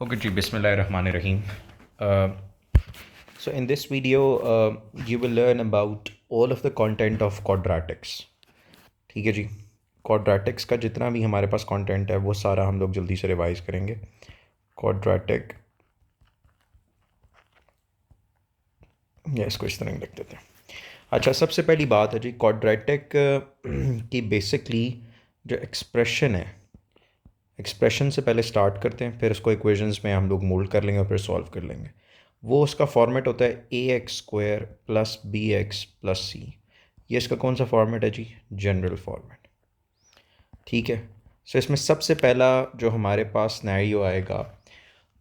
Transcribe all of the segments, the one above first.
Okay, ji, Bismillahirrahmanirrahim. Uh, so in this video, you will learn about all of the content of quadratics. ठीक है जी. quadratics का जितना भी हमारे पास content है वो सारा हम लोग जल्दी से रिवाइज करेंगे. quadratic या इसको इस तरह लिख देते हैं. अच्छा, सबसे पहली बात है जी, quadratic की बेसिकली जो एक्सप्रेशन है, एक्सप्रेशन से पहले स्टार्ट करते हैं, फिर उसको इक्वेशंस में हम लोग मोल्ड कर लेंगे और फिर सॉल्व कर लेंगे. वो उसका फॉर्मेट होता है a x square plus b x plus c. ये इसका कौन सा फॉर्मेट है जी? General format. ठीक है. सो इसमें सबसे पहला जो हमारे पास सिनेरियो आएगा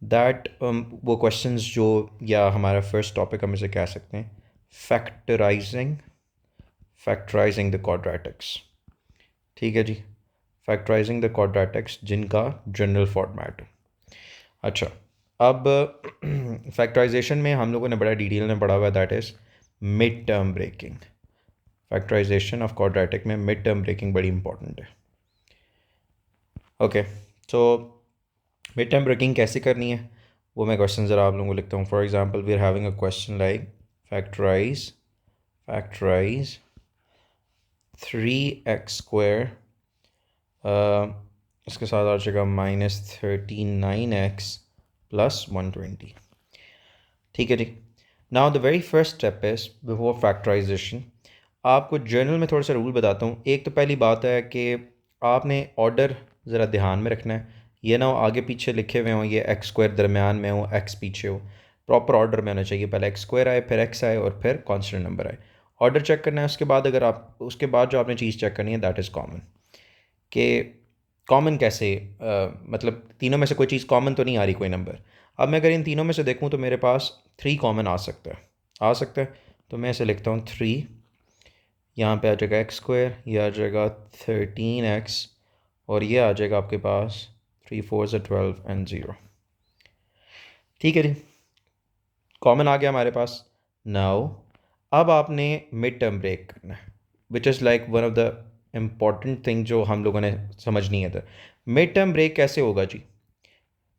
दैट वो क्वेश्चंस जो, या हमारा फर्स्ट टॉपिक हम इसे कह सकते हैं फैक्टराइजिंग फैक्टराइजिंग द क्वाड्रेटिक्स. ठीक है जी. फैक्टराइजिंग द क्वाड्रेटिक्स जिनका जनरल फॉर्मेट. अच्छा, अब फैक्टराइजेशन में हम लोगों ने बड़ा डिटेल में पढ़ा हुआ है, that is mid term breaking. Factorisation of quadratic में मिड टर्म ब्रेकिंग बड़ी इंपॉर्टेंट है. Okay, so mid term breaking कैसे करनी है वो मैं क्वेश्चन ज़रा आप लोगों को लिखता हूँ. For example we are having a question like factorise 3x² इसके साथ आ जाएगा -39x प्लस 120. ठीक है जी. Now the very first step is before factorization. आपको जर्नल में थोड़ा सा रूल बताता हूँ. एक तो पहली बात है कि आपने ऑर्डर ज़रा ध्यान में रखना है. ये ना हो आगे पीछे लिखे हुए हों, ये x² दरमियान में हो, x पीछे हो. प्रॉपर ऑर्डर में होना चाहिए. पहले x² आए, फिर x आए और फिर कॉन्स्टेंट नंबर आए. ऑर्डर चेक करना है. उसके बाद अगर आप उसके बाद जो आपने चीज़ चेक करनी है दैट इज़ कॉमन. कि कॉमन कैसे, मतलब तीनों में से कोई चीज़ कॉमन तो नहीं आ रही कोई नंबर. अब मैं अगर इन तीनों में से देखूं तो मेरे पास 3 कॉमन आ सकता है. तो मैं इसे लिखता हूँ 3. यहाँ पे आ जाएगा x², ये आ जाएगा 13x और ये आ जाएगा आपके पास 3 4 12 एंड 0. ठीक है जी, कॉमन आ गया हमारे पास. नाउ अब आपने मिड टर्म ब्रेक करना है, which is like one of the important thing जो हम लोगों ने समझनी है. था मिड टर्म ब्रेक कैसे होगा जी?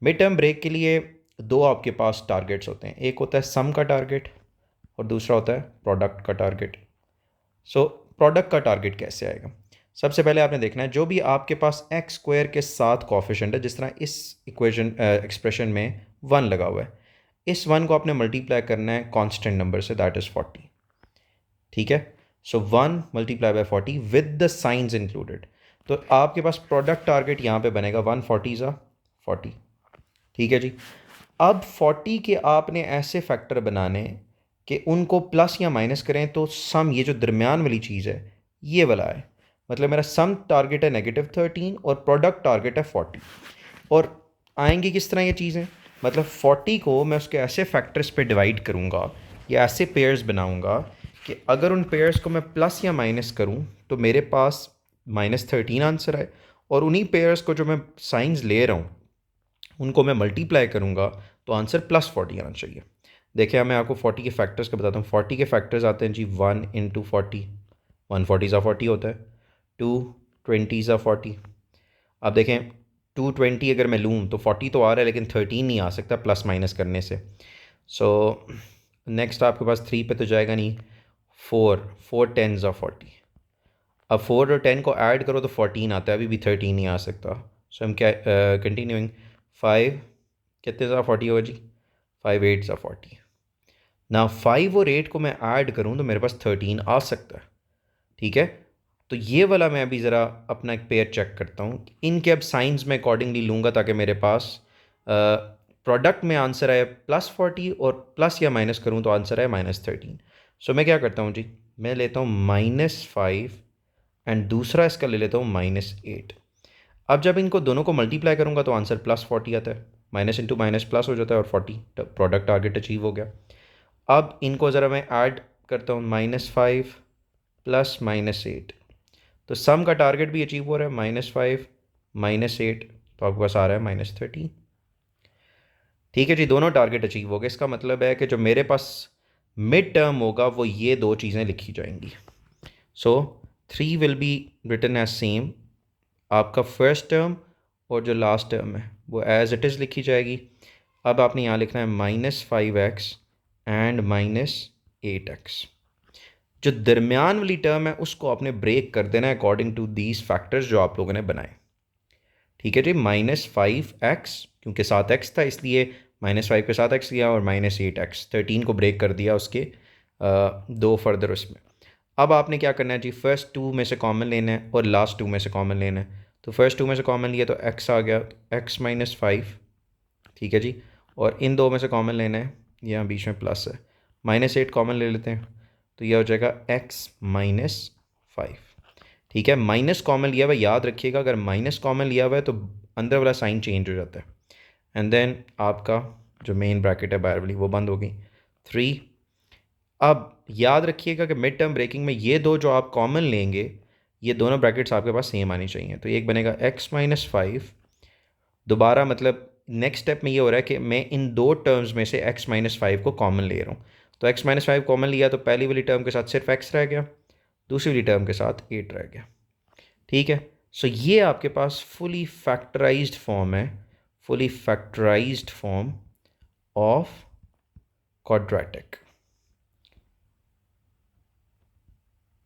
मिड टर्म ब्रेक के लिए दो आपके पास टारगेट्स होते हैं. एक होता है सम का टारगेट और दूसरा होता है प्रोडक्ट का टारगेट. सो प्रोडक्ट का टारगेट कैसे आएगा? सबसे पहले आपने देखना है जो भी आपके पास x² के साथ कोफिशिएंट है, जिस तरह इस इक्वेशन एक्सप्रेशन में 1 लगा हुआ है, इस 1 को आपने मल्टीप्लाई करना है कांस्टेंट नंबर से, दैट इज़ 40. ठीक है. सो 1 multiply by 40 with the science included. तो आपके पास प्रोडक्ट टारगेट यहाँ पे बनेगा 140 40. ठीक है जी. अब 40 के आपने ऐसे फैक्टर बनाने कि उनको प्लस या माइनस करें तो सम, ये जो दरमियान वाली चीज़ है ये वाला है. मतलब मेरा सम टारगेट है -13 और प्रोडक्ट टारगेट है 40. और आएंगी किस तरह ये चीज़ें? मतलब 40 को मैं उसके ऐसे फैक्टर्स पे डिवाइड करूँगा या ऐसे पेयर्स बनाऊँगा कि अगर उन पेयर्स को मैं प्लस या माइनस करूँ तो मेरे पास -13 आंसर आए, और उन्हीं पेयर्स को जो मैं साइंस ले रहा हूँ उनको मैं मल्टीप्लाई करूँगा तो आंसर +40 आना चाहिए. देखिए, मैं आपको 40 के फैक्टर्स का बताता हूँ. 40 के फैक्टर्स आते हैं जी 1 × 40, 140 40 होता है. 2 20 40. अब देखें 220 अगर मैं लूँ तो 40 तो आ रहा है लेकिन 13 नहीं आ सकता प्लस माइनस करने से. सो नेक्स्ट आपके पास 3 पे तो जाएगा नहीं. 4 10 40. अब 4 और 10 को ऐड करो तो 14 आता है, अभी भी 13 नहीं आ सकता. सो हम क्या कंटिन्यूइंग 5 कितने सा 40 होगा जी? 5 8 सा 40. ना 5 और 8 को मैं ऐड करूं तो मेरे पास 13 आ सकता है. ठीक है. तो ये वाला मैं अभी ज़रा अपना एक पेयर चेक करता हूँ. इनके अब साइंस में अकॉर्डिंगली लूँगा ताकि मेरे पास प्रोडक्ट में आंसर आए +40 और प्लस या माइनस करूँ तो आंसर आए -13. सो मैं क्या करता हूँ जी, मैं लेता हूँ -5 एंड दूसरा इसका ले लेता हूँ -8. अब जब इनको दोनों को मल्टीप्लाई करूँगा तो आंसर +40 आता है. माइनस इंटू माइनस प्लस हो जाता है और 40 प्रोडक्ट टारगेट अचीव हो गया. अब इनको ज़रा मैं ऐड करता हूँ -5 प्लस -8. तो सम का टारगेट भी अचीव हो रहा है, -5 -8, तो आपके पास आ रहा है -13. ठीक है जी, दोनों टारगेट अचीव हो गए. इसका मतलब है कि जो मेरे पास मिड टर्म होगा वो ये दो चीज़ें लिखी जाएंगी. So 3 will be written as same. आपका फर्स्ट टर्म और जो लास्ट टर्म है वो एज इट इज़ लिखी जाएगी. अब आपने यहाँ लिखना है -5x एंड -8x। जो दरमियान वाली टर्म है उसको आपने ब्रेक कर देना है अकॉर्डिंग टू दीज फैक्टर्स जो आप लोगों ने बनाए। ठीक है जी, -5x क्योंकि 7x था इसलिए -5 पे 7x लिया, और -8x 13 को ब्रेक कर दिया उसके दो फर्दर उसमें। अब आपने क्या करना है जी, फर्स्ट टू में से कॉमन लेना है और लास्ट टू में से कॉमन लेना है। तो फर्स्ट टू में से कॉमन लिया तो x आ गया, x-5। ठीक है जी, और इन दो में से कॉमन लेना है, यहाँ बीच में प्लस है, -8 कॉमन ले लेते हैं तो यह हो जाएगा x-5। ठीक है, माइनस कॉमन लिया हुआ है, याद रखिएगा अगर माइनस कॉमन लिया हुआ है तो अंदर वाला साइन चेंज हो जाता है। एंड देन आपका जो मेन ब्रैकेट है बाहर वाली वो बंद हो गई 3। अब याद रखिएगा कि मिड टर्म ब्रेकिंग में ये दो जो आप कॉमन लेंगे ये दोनों ब्रैकेट्स आपके पास सेम आनी चाहिए। तो एक बनेगा x-5, दोबारा मतलब नेक्स्ट स्टेप में ये हो रहा है कि मैं इन दो टर्म्स में से x-5 को कॉमन ले रहा हूँ। तो x-5 कॉमन लिया तो पहली वाली टर्म के साथ सिर्फ x रह गया, दूसरी वाली टर्म के साथ 8 रह गया। ठीक है, सो ये आपके पास फुली फैक्टराइज्ड फॉर्म है, fully factorized form of quadratic.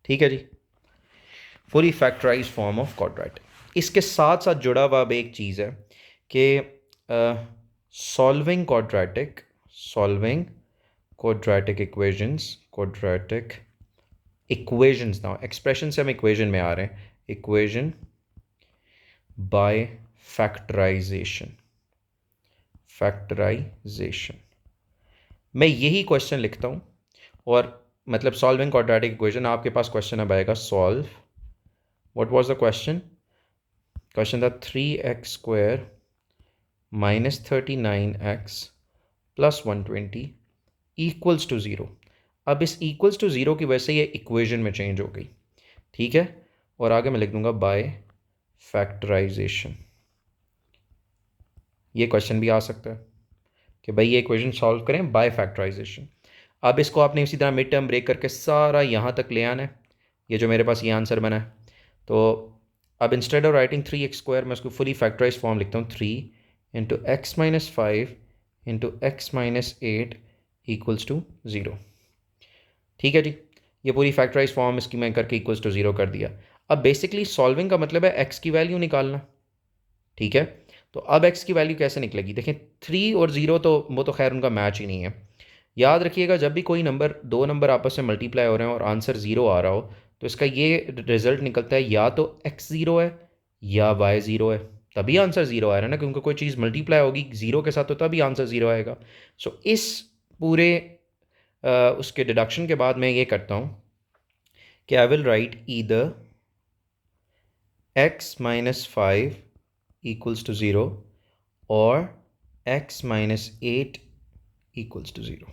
ठीक है जी, fully factorized form of quadratic. इसके साथ साथ जुड़ा हुआ अब एक चीज़ है कि सॉल्विंग क्वाड्रेटिक इक्वेशंस ना एक्सप्रेशन से हम इक्वेशन में आ रहे हैं, इक्वेशन बाय फैक्टराइजेशन। मैं यही क्वेश्चन लिखता हूँ और मतलब सॉल्विंग क्वाड्रेटिक इक्वेशन, आपके पास क्वेश्चन अब आएगा solve. What was the question? Question था 3x² -39x + 120 इक्वल्स टू 0। अब इस इक्वल्स टू 0 की वजह से ये इक्वेशन में चेंज हो गई। ठीक है, और आगे मैं लिख दूंगा बाय फैक्टराइजेशन। ये क्वेश्चन भी आ सकता है कि भाई ये इक्वेशन सॉल्व करें बाय फैक्टराइजेशन। अब इसको आपने इसी तरह मिड टर्म ब्रेक करके सारा यहाँ तक ले आना है, ये जो मेरे पास ये आंसर बना है। तो अब इंस्टेड ऑफ राइटिंग 3x² मैं उसको फुली फैक्टराइज फॉर्म लिखता हूँ, 3 × x-5 × x-8 इक्वल्स टू 0। ठीक है जी, ये पूरी फैक्टराइज फॉर्म इसकी मैं करके इक्वल्स टू 0 कर दिया। अब बेसिकली सॉल्विंग का मतलब है x की वैल्यू निकालना। ठीक है, तो अब x की वैल्यू कैसे निकलेगी? देखें 3 और 0 तो वो तो खैर उनका मैच ही नहीं है। याद रखिएगा जब भी कोई नंबर दो नंबर आपस में मल्टीप्लाई हो रहे हैं और आंसर 0 आ रहा हो तो इसका ये रिजल्ट निकलता है या तो x 0 है या y 0 है, तभी आंसर 0 आ रहा है ना, क्योंकि कोई चीज़ मल्टीप्लाई होगी 0 के साथ तो तभी आंसर 0 आएगा। सो इस पूरे उसके डिडक्शन के बाद मैं ये करता हूँ कि I will write either x-5 equals to 0 और x-8 इक्वल्स टू 0।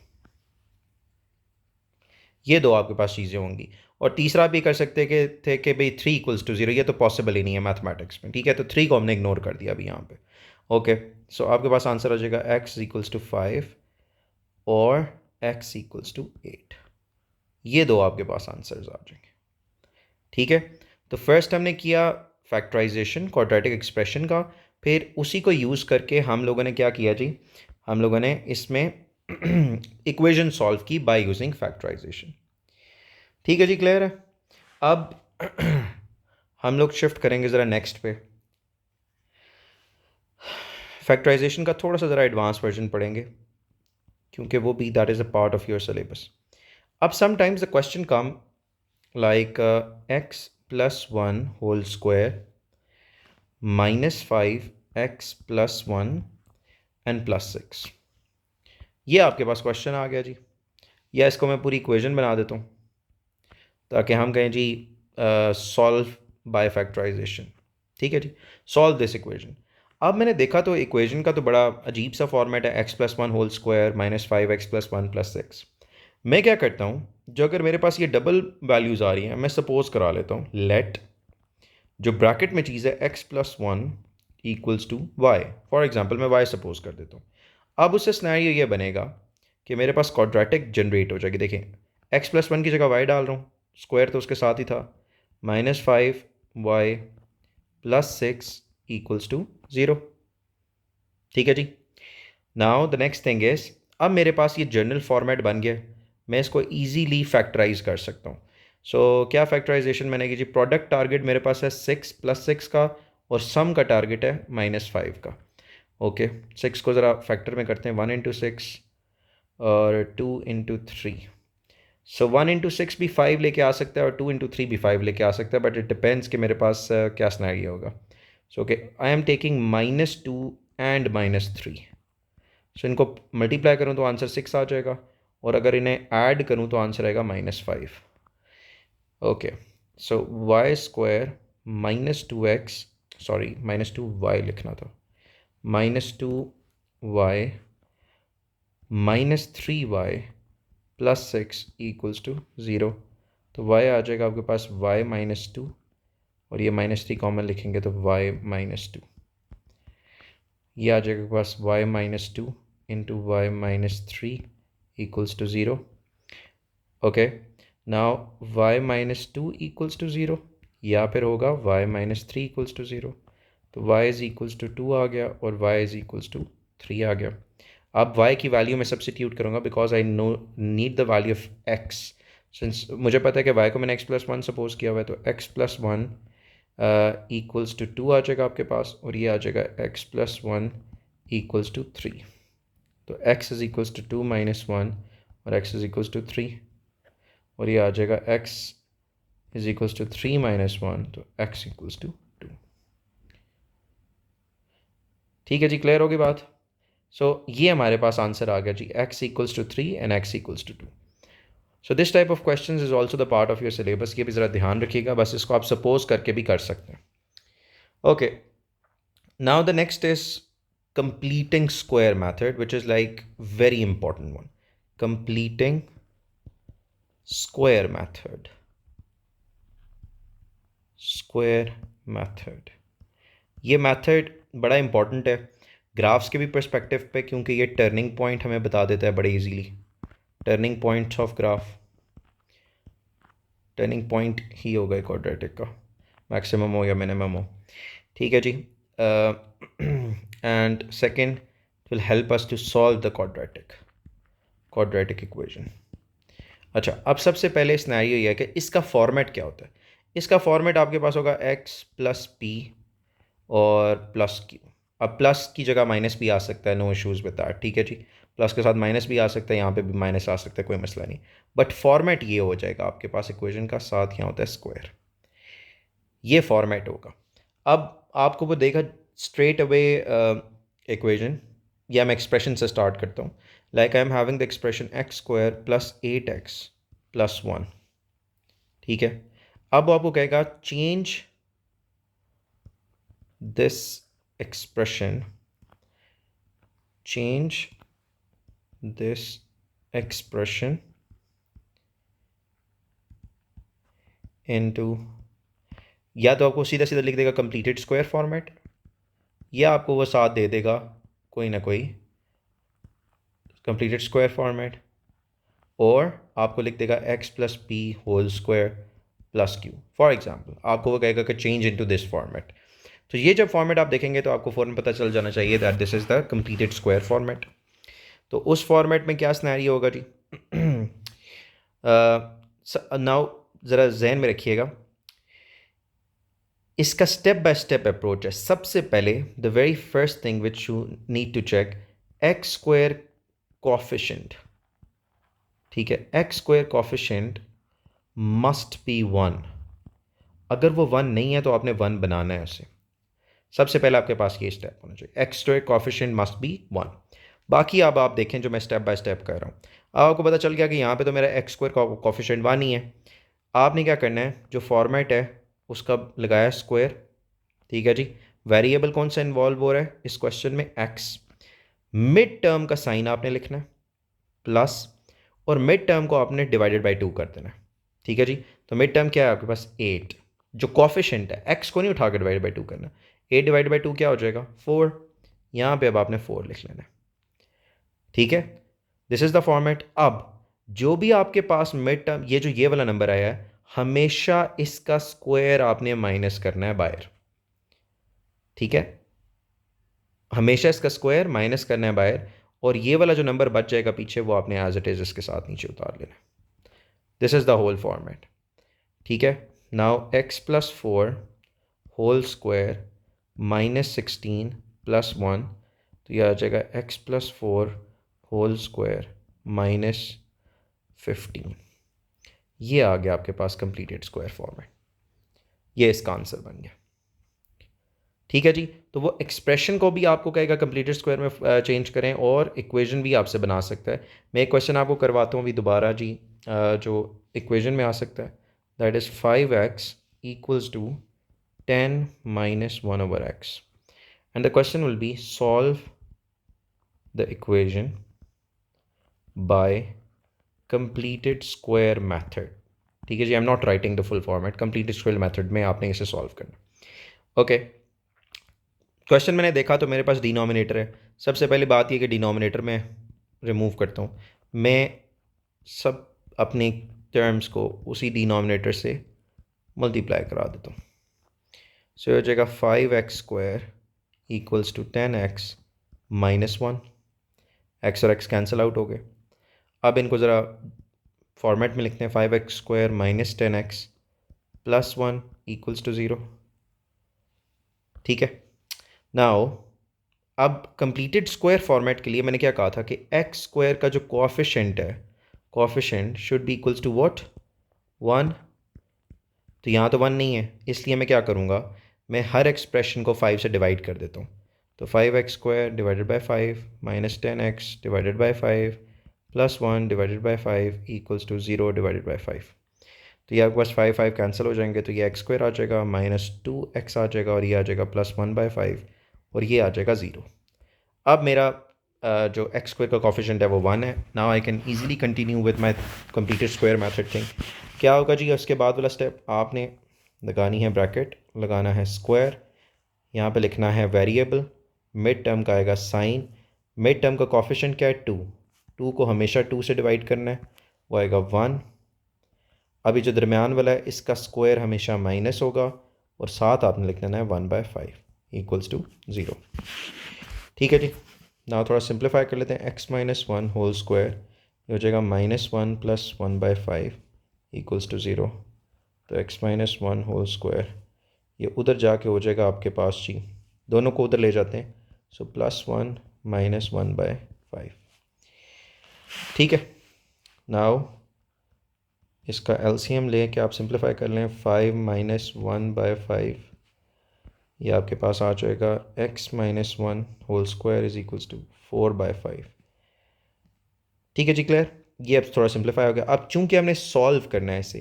ये दो आपके पास चीज़ें होंगी। और तीसरा भी कर सकते थे कि भाई 3 इक्वल्स टू 0, ये तो पॉसिबल ही नहीं है मैथमेटिक्स में। ठीक है, तो 3 को हमने इग्नोर कर दिया अभी यहाँ पे। ओके, सो आपके पास आंसर आ जाएगा x इक्वल्स टू 5 और x इक्वल्स टू 8। ये दो आपके पास आंसर्स आ जाएंगे। ठीक है, तो फर्स्ट हमने किया फैक्टराइजेशन क्वाड्रेटिक एक्सप्रेशन का, फिर उसी को यूज़ करके हम लोगों ने क्या किया जी, हम लोगों ने इसमें इक्वेशन सॉल्व की बाय यूजिंग फैक्टराइजेशन। ठीक है जी, क्लियर है। अब हम लोग शिफ्ट करेंगे ज़रा नेक्स्ट पे, फैक्टराइजेशन का थोड़ा सा ज़रा एडवांस वर्जन पढ़ेंगे क्योंकि वो भी that is a part of your syllabus. अब sometimes the question come like x + 1 whole square -5x + 1 and +6। ये आपके पास क्वेश्चन आ गया जी, या इसको मैं पूरी इक्वेशन बना देता हूँ ताकि हम कहें जी सॉल्व बाय फैक्टराइजेशन। ठीक है जी, सॉल्व दिस इक्वेशन। अब मैंने देखा तो इक्वेशन का तो बड़ा अजीब सा फॉर्मेट है, x + 1 होल स्क्वायर -5x + 1 + 6। मैं क्या करता हूँ, जो अगर मेरे पास ये डबल वैल्यूज़ आ रही हैं मैं सपोज करा लेता हूँ, लेट जो ब्रैकेट में चीज़ है x + 1 equals to y, for example मैं y सपोज कर देता हूँ। अब उससे स्नैरियो ये बनेगा कि मेरे पास क्वाड्रेटिक जनरेट हो जाएगी। देखें x + 1 की जगह y डाल रहा हूँ, स्क्वायर तो उसके साथ ही था, -5y + 6 इक्वल्स टू 0। ठीक है जी, now the next thing is, अब मेरे पास ये जर्नल फॉर्मेट बन गया, मैं इसको ईजीली फैक्टराइज कर सकता हूँ। सो क्या फैक्टराइजेशन मैंने की जी, प्रोडक्ट टारगेट मेरे पास है 6 + 6 का और सम का टारगेट है -5 का। ओके, 6 को ज़रा फैक्टर में करते हैं, 1 × 6 और 2 × 3। सो 1 × 6 भी 5 लेके आ सकता है और 2 × 3 भी 5 लेके आ सकता है, बट इट डिपेंड्स कि मेरे पास क्या सिनेरियो होगा। So okay, I am taking -2 and -3। सो इनको मल्टीप्लाई करूँ तो आंसर 6 आ जाएगा, और अगर इन्हें ऐड करूँ तो आंसर आएगा -5। ओके, सो y² -2x, सॉरी -2y लिखना था, -2y -3y + 6 = 0। तो y आ जाएगा आपके पास y -2, और ये -3 कॉमन लिखेंगे तो y -2, ये आ जाएगा आपके पास y -2 × y -3 = 0। Okay, now y -2 = 0, या फिर होगा y -3 = 0। तो y = 2 आ गया और y = 3 आ गया। अब y की वैल्यू में सब्सिट्यूट करूँगा because I know need the value of x। Since मुझे पता है कि y को मैंने x+1 सपोज किया हुआ है, तो x+1 = 2 आ जाएगा आपके पास, और ये आ जाएगा x+1 = 3। तो x = 2 - 1 और x = 3, और ये आ जाएगा x = 3 - 1, तो x = 2। ठीक है जी, क्लियर होगी बात। सो ये हमारे पास आंसर आ गया जी, x = 3 and x = 2। So this type of question is also the part of your syllabus, ये भी ज़रा ध्यान रखिएगा, बस इसको आप सपोज करके भी कर सकते हैं। Okay, now the next is completing square method, which is like very important one. Completing square method. Square method. ये मेथड बड़ा इंपॉर्टेंट है ग्राफ्स के भी पर्सपेक्टिव पे, क्योंकि ये टर्निंग पॉइंट हमें बता देता है बड़े easily. Turning points of graph, turning point ही होगा क्वाड्रेटिक का, मैक्सिमम हो या मिनिमम हो। ठीक है जी, and second will help us to solve the quadratic equation. अच्छा, अब सबसे पहले सिनेरियो ये है कि इसका फॉर्मेट क्या होता है। इसका फॉर्मेट आपके पास होगा x + p और +q। अब प्लस की जगह माइनस भी आ सकता है, नो इश्यूज़ विद दैट। ठीक है जी, प्लस के साथ माइनस भी आ सकता है, यहाँ पे भी माइनस आ सकता है, कोई मसला नहीं। बट फॉर्मेट ये हो जाएगा आपके पास इक्वेशन का, साथ यहाँ होता है स्क्वायर, ये फॉर्मेट होगा। अब आपको वो देगा स्ट्रेट अवे इक्वेशन, या मैं एक्सप्रेशन से स्टार्ट करता हूँ। Like I am having the expression x² + 8x + 1। ठीक है, अब आपको कहेगा change this expression, change this expression into, या तो आपको सीधा सीधा लिख देगा कंप्लीटेड स्क्वायर फॉर्मेट, या आपको वो साथ दे देगा कोई ना कोई कंप्लीटेड स्क्वायर फॉर्मेट, और आपको लिख देगा x + p² + q। For example आपको वो कहेगा कि चेंज इनटू दिस फॉर्मेट। तो ये जब फॉर्मेट आप देखेंगे तो आपको फ़ौरन पता चल जाना चाहिए that this is the completed square format. तो उस फॉर्मेट में क्या सिनेरियो होगा जी, नाउ ज़रा जहन में रखिएगा, इसका स्टेप बाय स्टेप अप्रोच है। सबसे पहले the very first thing which you need to check, x² coefficient. ठीक है, x² कोफिशिएंट मस्ट बी 1। अगर वो 1 नहीं है तो आपने 1 बनाना है उसे। सबसे पहले आपके पास ये स्टेप होना चाहिए, x² कोफिशिएंट मस्ट बी 1। बाकी अब आप देखें जो मैं स्टेप बाय स्टेप कर रहा हूँ। अब आपको पता चल गया कि यहाँ पे तो मेरा x² कोफिशिएंट 1 ही है। आपने क्या करना है, जो फॉर्मेट है उसका लगाया स्क्वायर। ठीक है जी, वेरिएबल कौन सा इन्वॉल्व हो रहा है इस क्वेश्चन में, x। मिड टर्म का साइन आपने लिखना है प्लस, और मिड टर्म को आपने डिवाइडेड बाई 2 कर देना है। ठीक है जी, तो मिड टर्म क्या है आपके पास 8, जो कॉफिशेंट है x को नहीं उठा कर डिवाइड बाई 2 करना, 8 डिवाइड बाई 2 क्या हो जाएगा 4। यहाँ पे अब आपने 4 लिख लेना है। ठीक है, दिस इज द फॉर्मेट। अब जो भी आपके पास मिड टर्म, ये जो ये वाला नंबर आया है, हमेशा इसका स्क्वायर आपने माइनस करना है बाहर। ठीक है, हमेशा इसका स्क्वायर माइनस करना है बाहर, और ये वाला जो नंबर बच जाएगा पीछे वो आपने एज इट इज़ इसके साथ नीचे उतार लेना। This is the whole format. ठीक है, नाउ x+4 होल स्क्वायर -16 +1, तो ये आ जाएगा x+4 होल स्क्वायर -15। ये आ गया आपके पास कंप्लीटेड स्क्वायर फॉर्मेट, ये इसका आंसर बन गया। ठीक है जी, तो वो एक्सप्रेशन को भी आपको कहेगा कंप्लीटेड स्क्वायर में चेंज करें और इक्वेशन भी आपसे बना सकता है। मैं एक क्वेश्चन आपको करवाता हूँ अभी दोबारा जी, जो इक्वेशन में आ सकता है, that is 5x = 10 - 1/x, and the question will be solve the equation by completed square method. ठीक है जी, I am not writing the full format, completed square method में आपने इसे सॉल्व करना। ओके, क्वेश्चन मैंने देखा तो मेरे पास डिनोमिनेटर है। सबसे पहली बात ये कि डिनोमिनेटर में रिमूव करता हूँ, मैं सब अपनी टर्म्स को उसी डिनोमिनेटर से मल्टीप्लाई करा देता हूँ। सो हो जाएगा 5x² = 10x - 1, x और x कैंसिल आउट हो गए। अब इनको ज़रा फॉर्मेट में लिखते हैं, 5x² - 10x + 1 = 0। ठीक है, नाउ अब कंप्लीटेड स्क्वायर फॉर्मेट के लिए मैंने क्या कहा था कि x² का जो कोएफिशिएंट है, coefficient should be equals to what, 1। तो यहाँ तो 1 नहीं है, इसलिए मैं क्या करूँगा, मैं हर एक्सप्रेशन को 5 से डिवाइड कर देता हूँ। तो 5x² / 5 - 10x / 5 + 1 / 5 = 0 / 5। तो ये आपके पास 5 5 कैंसिल हो जाएंगे, तो ये x² आ जाएगा, -2x आ जाएगा, और ये आ जाएगा +1/5, और ये आ जाएगा 0। अब मेरा जो x² का कोफिशिएंट है वो 1 है। Now I can easily continue with my completed square method thing. क्या होगा जी, उसके बाद वाला स्टेप आपने लगानी है ब्रैकेट, लगाना है स्क्वायर, यहाँ पे लिखना है वेरिएबल, मिड टर्म का आएगा साइन, मिड टर्म का कोफिशिएंट क्या है, 2, 2 को हमेशा 2 से डिवाइड करना है, वो आएगा 1। अभी जो दरमियान वाला है इसका स्क्वायर हमेशा माइनस होगा, और साथ आपने लिख लेना है 1/5 = 0। ठीक है जी, ना थोड़ा सिंप्लीफाई कर लेते हैं, x - 1 होल स्क्वायर, ये हो जाएगा -1 + 1/5 = 0। तो x - 1 होल स्क्वायर ये उधर जाके हो जाएगा आपके पास जी, दोनों को उधर ले जाते हैं, सो +1 - 1/5। ठीक है, नाउ इसका एलसीएम ले के आप सिंप्लीफाई कर लें, 5 - 1/5, ये आपके पास आ जाएगा x - 1 होल स्क्वायर = 4/5। ठीक है जी, क्लियर। ये अब थोड़ा सिंप्लीफाई हो गया। अब चूंकि हमने सॉल्व करना है इसे,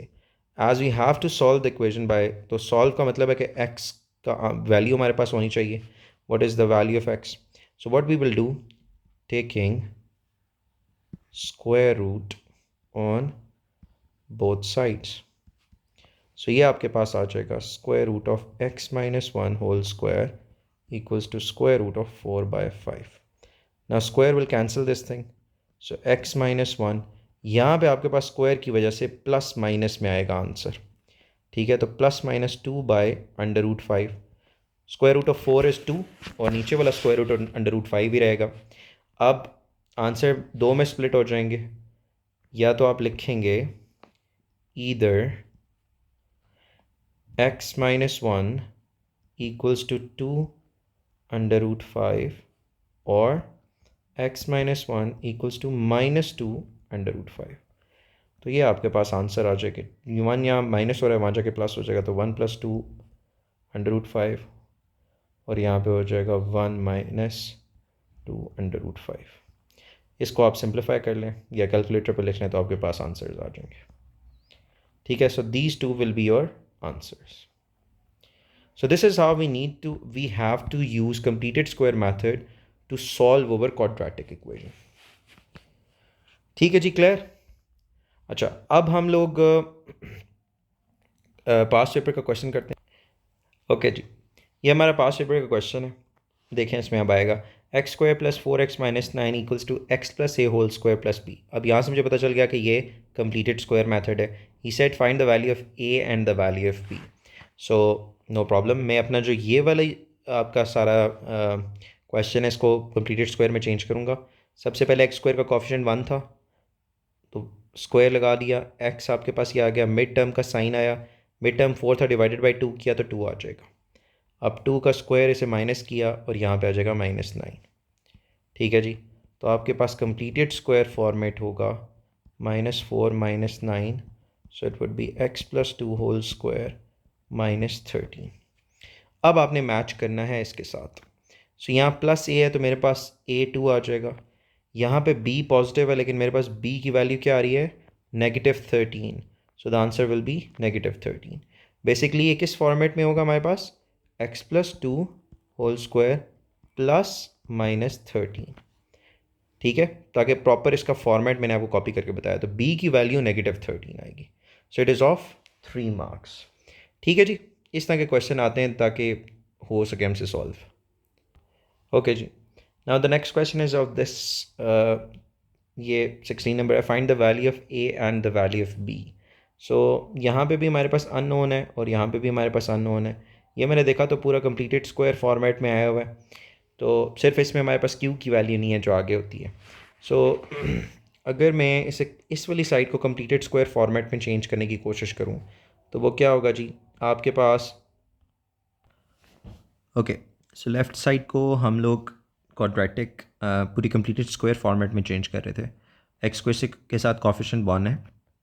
as we have to solve the equation by, तो सॉल्व का मतलब है कि x का वैल्यू हमारे पास होनी चाहिए। What is the value of x? So what we will do, taking square root on both sides. So ये आपके पास आ जाएगा square root of x - 1 whole square = square root of 4/5। ना square will cancel this thing, so x - 1, यहाँ पे आपके पास square की वजह से प्लस माइनस में आएगा आंसर। ठीक है, तो +-2/√5, स्क्वायर रूट ऑफ 4 इज़ 2, और नीचे वाला स्क्वायर रूट √5 ही रहेगा। अब आंसर दो में स्प्लिट हो जाएंगे, या तो आप लिखेंगे ईदर x - 1 = 2/5 और x - 1 = -2/5। तो ये आपके पास आंसर आ जाएगा, 1 यहाँ माइनस हो रहा है, वहाँ जाके प्लस हो जाएगा, तो 1 + 2/5, और यहाँ पे हो जाएगा 1 - 2/5। इसको आप सिंप्लीफाई कर लें या कैलकुलेटर पर लिख लें, तो आपके पास आंसर्स आ जाएंगे। ठीक है, so these 2 will be your answers. So this is how we have to use completed square method to solve our quadratic equation. ठीक है जी, क्लियर। अच्छा, अब हम लोग पास्ट पेपर का क्वेश्चन करते हैं। ओके जी, ये हमारा पास्ट पेपर का क्वेश्चन है। देखें इसमें अब आएगा x² + 4x - 9 = x + a whole square + b। अब यहाँ से मुझे पता चल गया कि ये कंप्लीटेड स्क्वायर मेथड है। He said find the value of a and the value of b। So no problem, मैं अपना जो ये वाला आपका सारा क्वेश्चन है इसको कंप्लीटेड स्क्वायर में चेंज करूँगा। सबसे पहले एक्स स्क्वायर का कॉफिशेंट 1 था तो स्क्वायर लगा दिया, एक्स आपके पास ये आ गया, मिड टर्म का साइन आया, मिड टर्म 4 था, डिवाइडेड बाई 2 किया तो 2 आ जाएगा। अब 2 का स्क्वायर इसे माइनस किया और यहाँ पे आ जाएगा -9। ठीक है जी, तो आपके पास कंप्लीटेड स्क्वायर फॉर्मेट होगा -4 -9, so it would be x + 2 whole square -13। अब आपने मैच करना है इसके साथ। सो यहाँ प्लस ए है तो मेरे पास a2 आ जाएगा, यहाँ पे b पॉजिटिव है लेकिन मेरे पास b की वैल्यू क्या आ रही है, -13, सो the answer will be -13। Basically ये किस फॉर्मेट में होगा हमारे पास, x + 2 होल स्क्वायर +-13। ठीक है, ताकि प्रॉपर इसका फॉर्मेट मैंने आपको कॉपी करके बताया, तो b की वैल्यू -13 आएगी, so it is of 3 marks. ठीक है जी, इस तरह के क्वेश्चन आते हैं ताकि हो सके हमसे सॉल्व। ओके जी, now the next question is of this, ये 16 नंबर है, find the value of a and the value of b। So यहाँ पे भी हमारे पास अननोन है और यहाँ पे भी हमारे पास अननोन है। ये मैंने देखा तो पूरा कंप्लीटेड स्क्वायर फॉर्मेट में आया हुआ है, तो सिर्फ इसमें हमारे पास q की वैल्यू नहीं है जो आगे होती है। सो अगर मैं इसे इस वाली साइड को कंप्लीटेड स्क्वायर फॉर्मेट में चेंज करने की कोशिश करूँ तो वो क्या होगा जी, आपके पास ओके, सो लेफ़्ट साइड को हम लोग क्वाड्रेटिक पूरी कंप्लीटेड स्क्वायर फॉर्मेट में चेंज कर रहे थे। एक्स स्क्वायर के साथ कॉफिशिएंट 1 है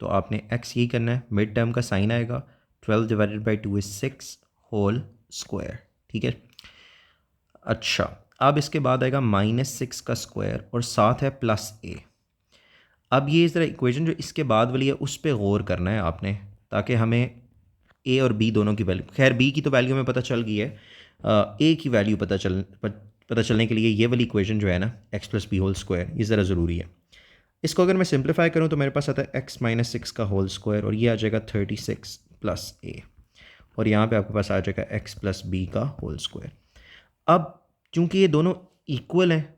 तो आपने एक्स यही करना है, मिड टर्म का साइन आएगा, 12 divided by 2 is 6 whole square. ठीक है, अच्छा अब इसके बाद आएगा -6 का स्क्वायर और साथ है +a। अब ये ज़रा इक्वेशन जो इसके बाद वाली है उस पर गौर करना है आपने, ताकि हमें a और b दोनों की वैल्यू, खैर b की तो वैल्यू हमें पता चल गई है, a की वैल्यू पता चलने के लिए ये वाली इक्वेशन जो है ना x + b होल स्क्वायर, ये ज़रा ज़रूरी है। इसको अगर मैं सिंप्लीफाई करूँ तो मेरे पास आता है x - 6 का होल स्क्वायर और ये आ जाएगा 36 + a, और यहाँ पे आपके पास आ जाएगा x + b का होल स्क्वायर। अब चूंकि ये दोनों इक्वल हैं,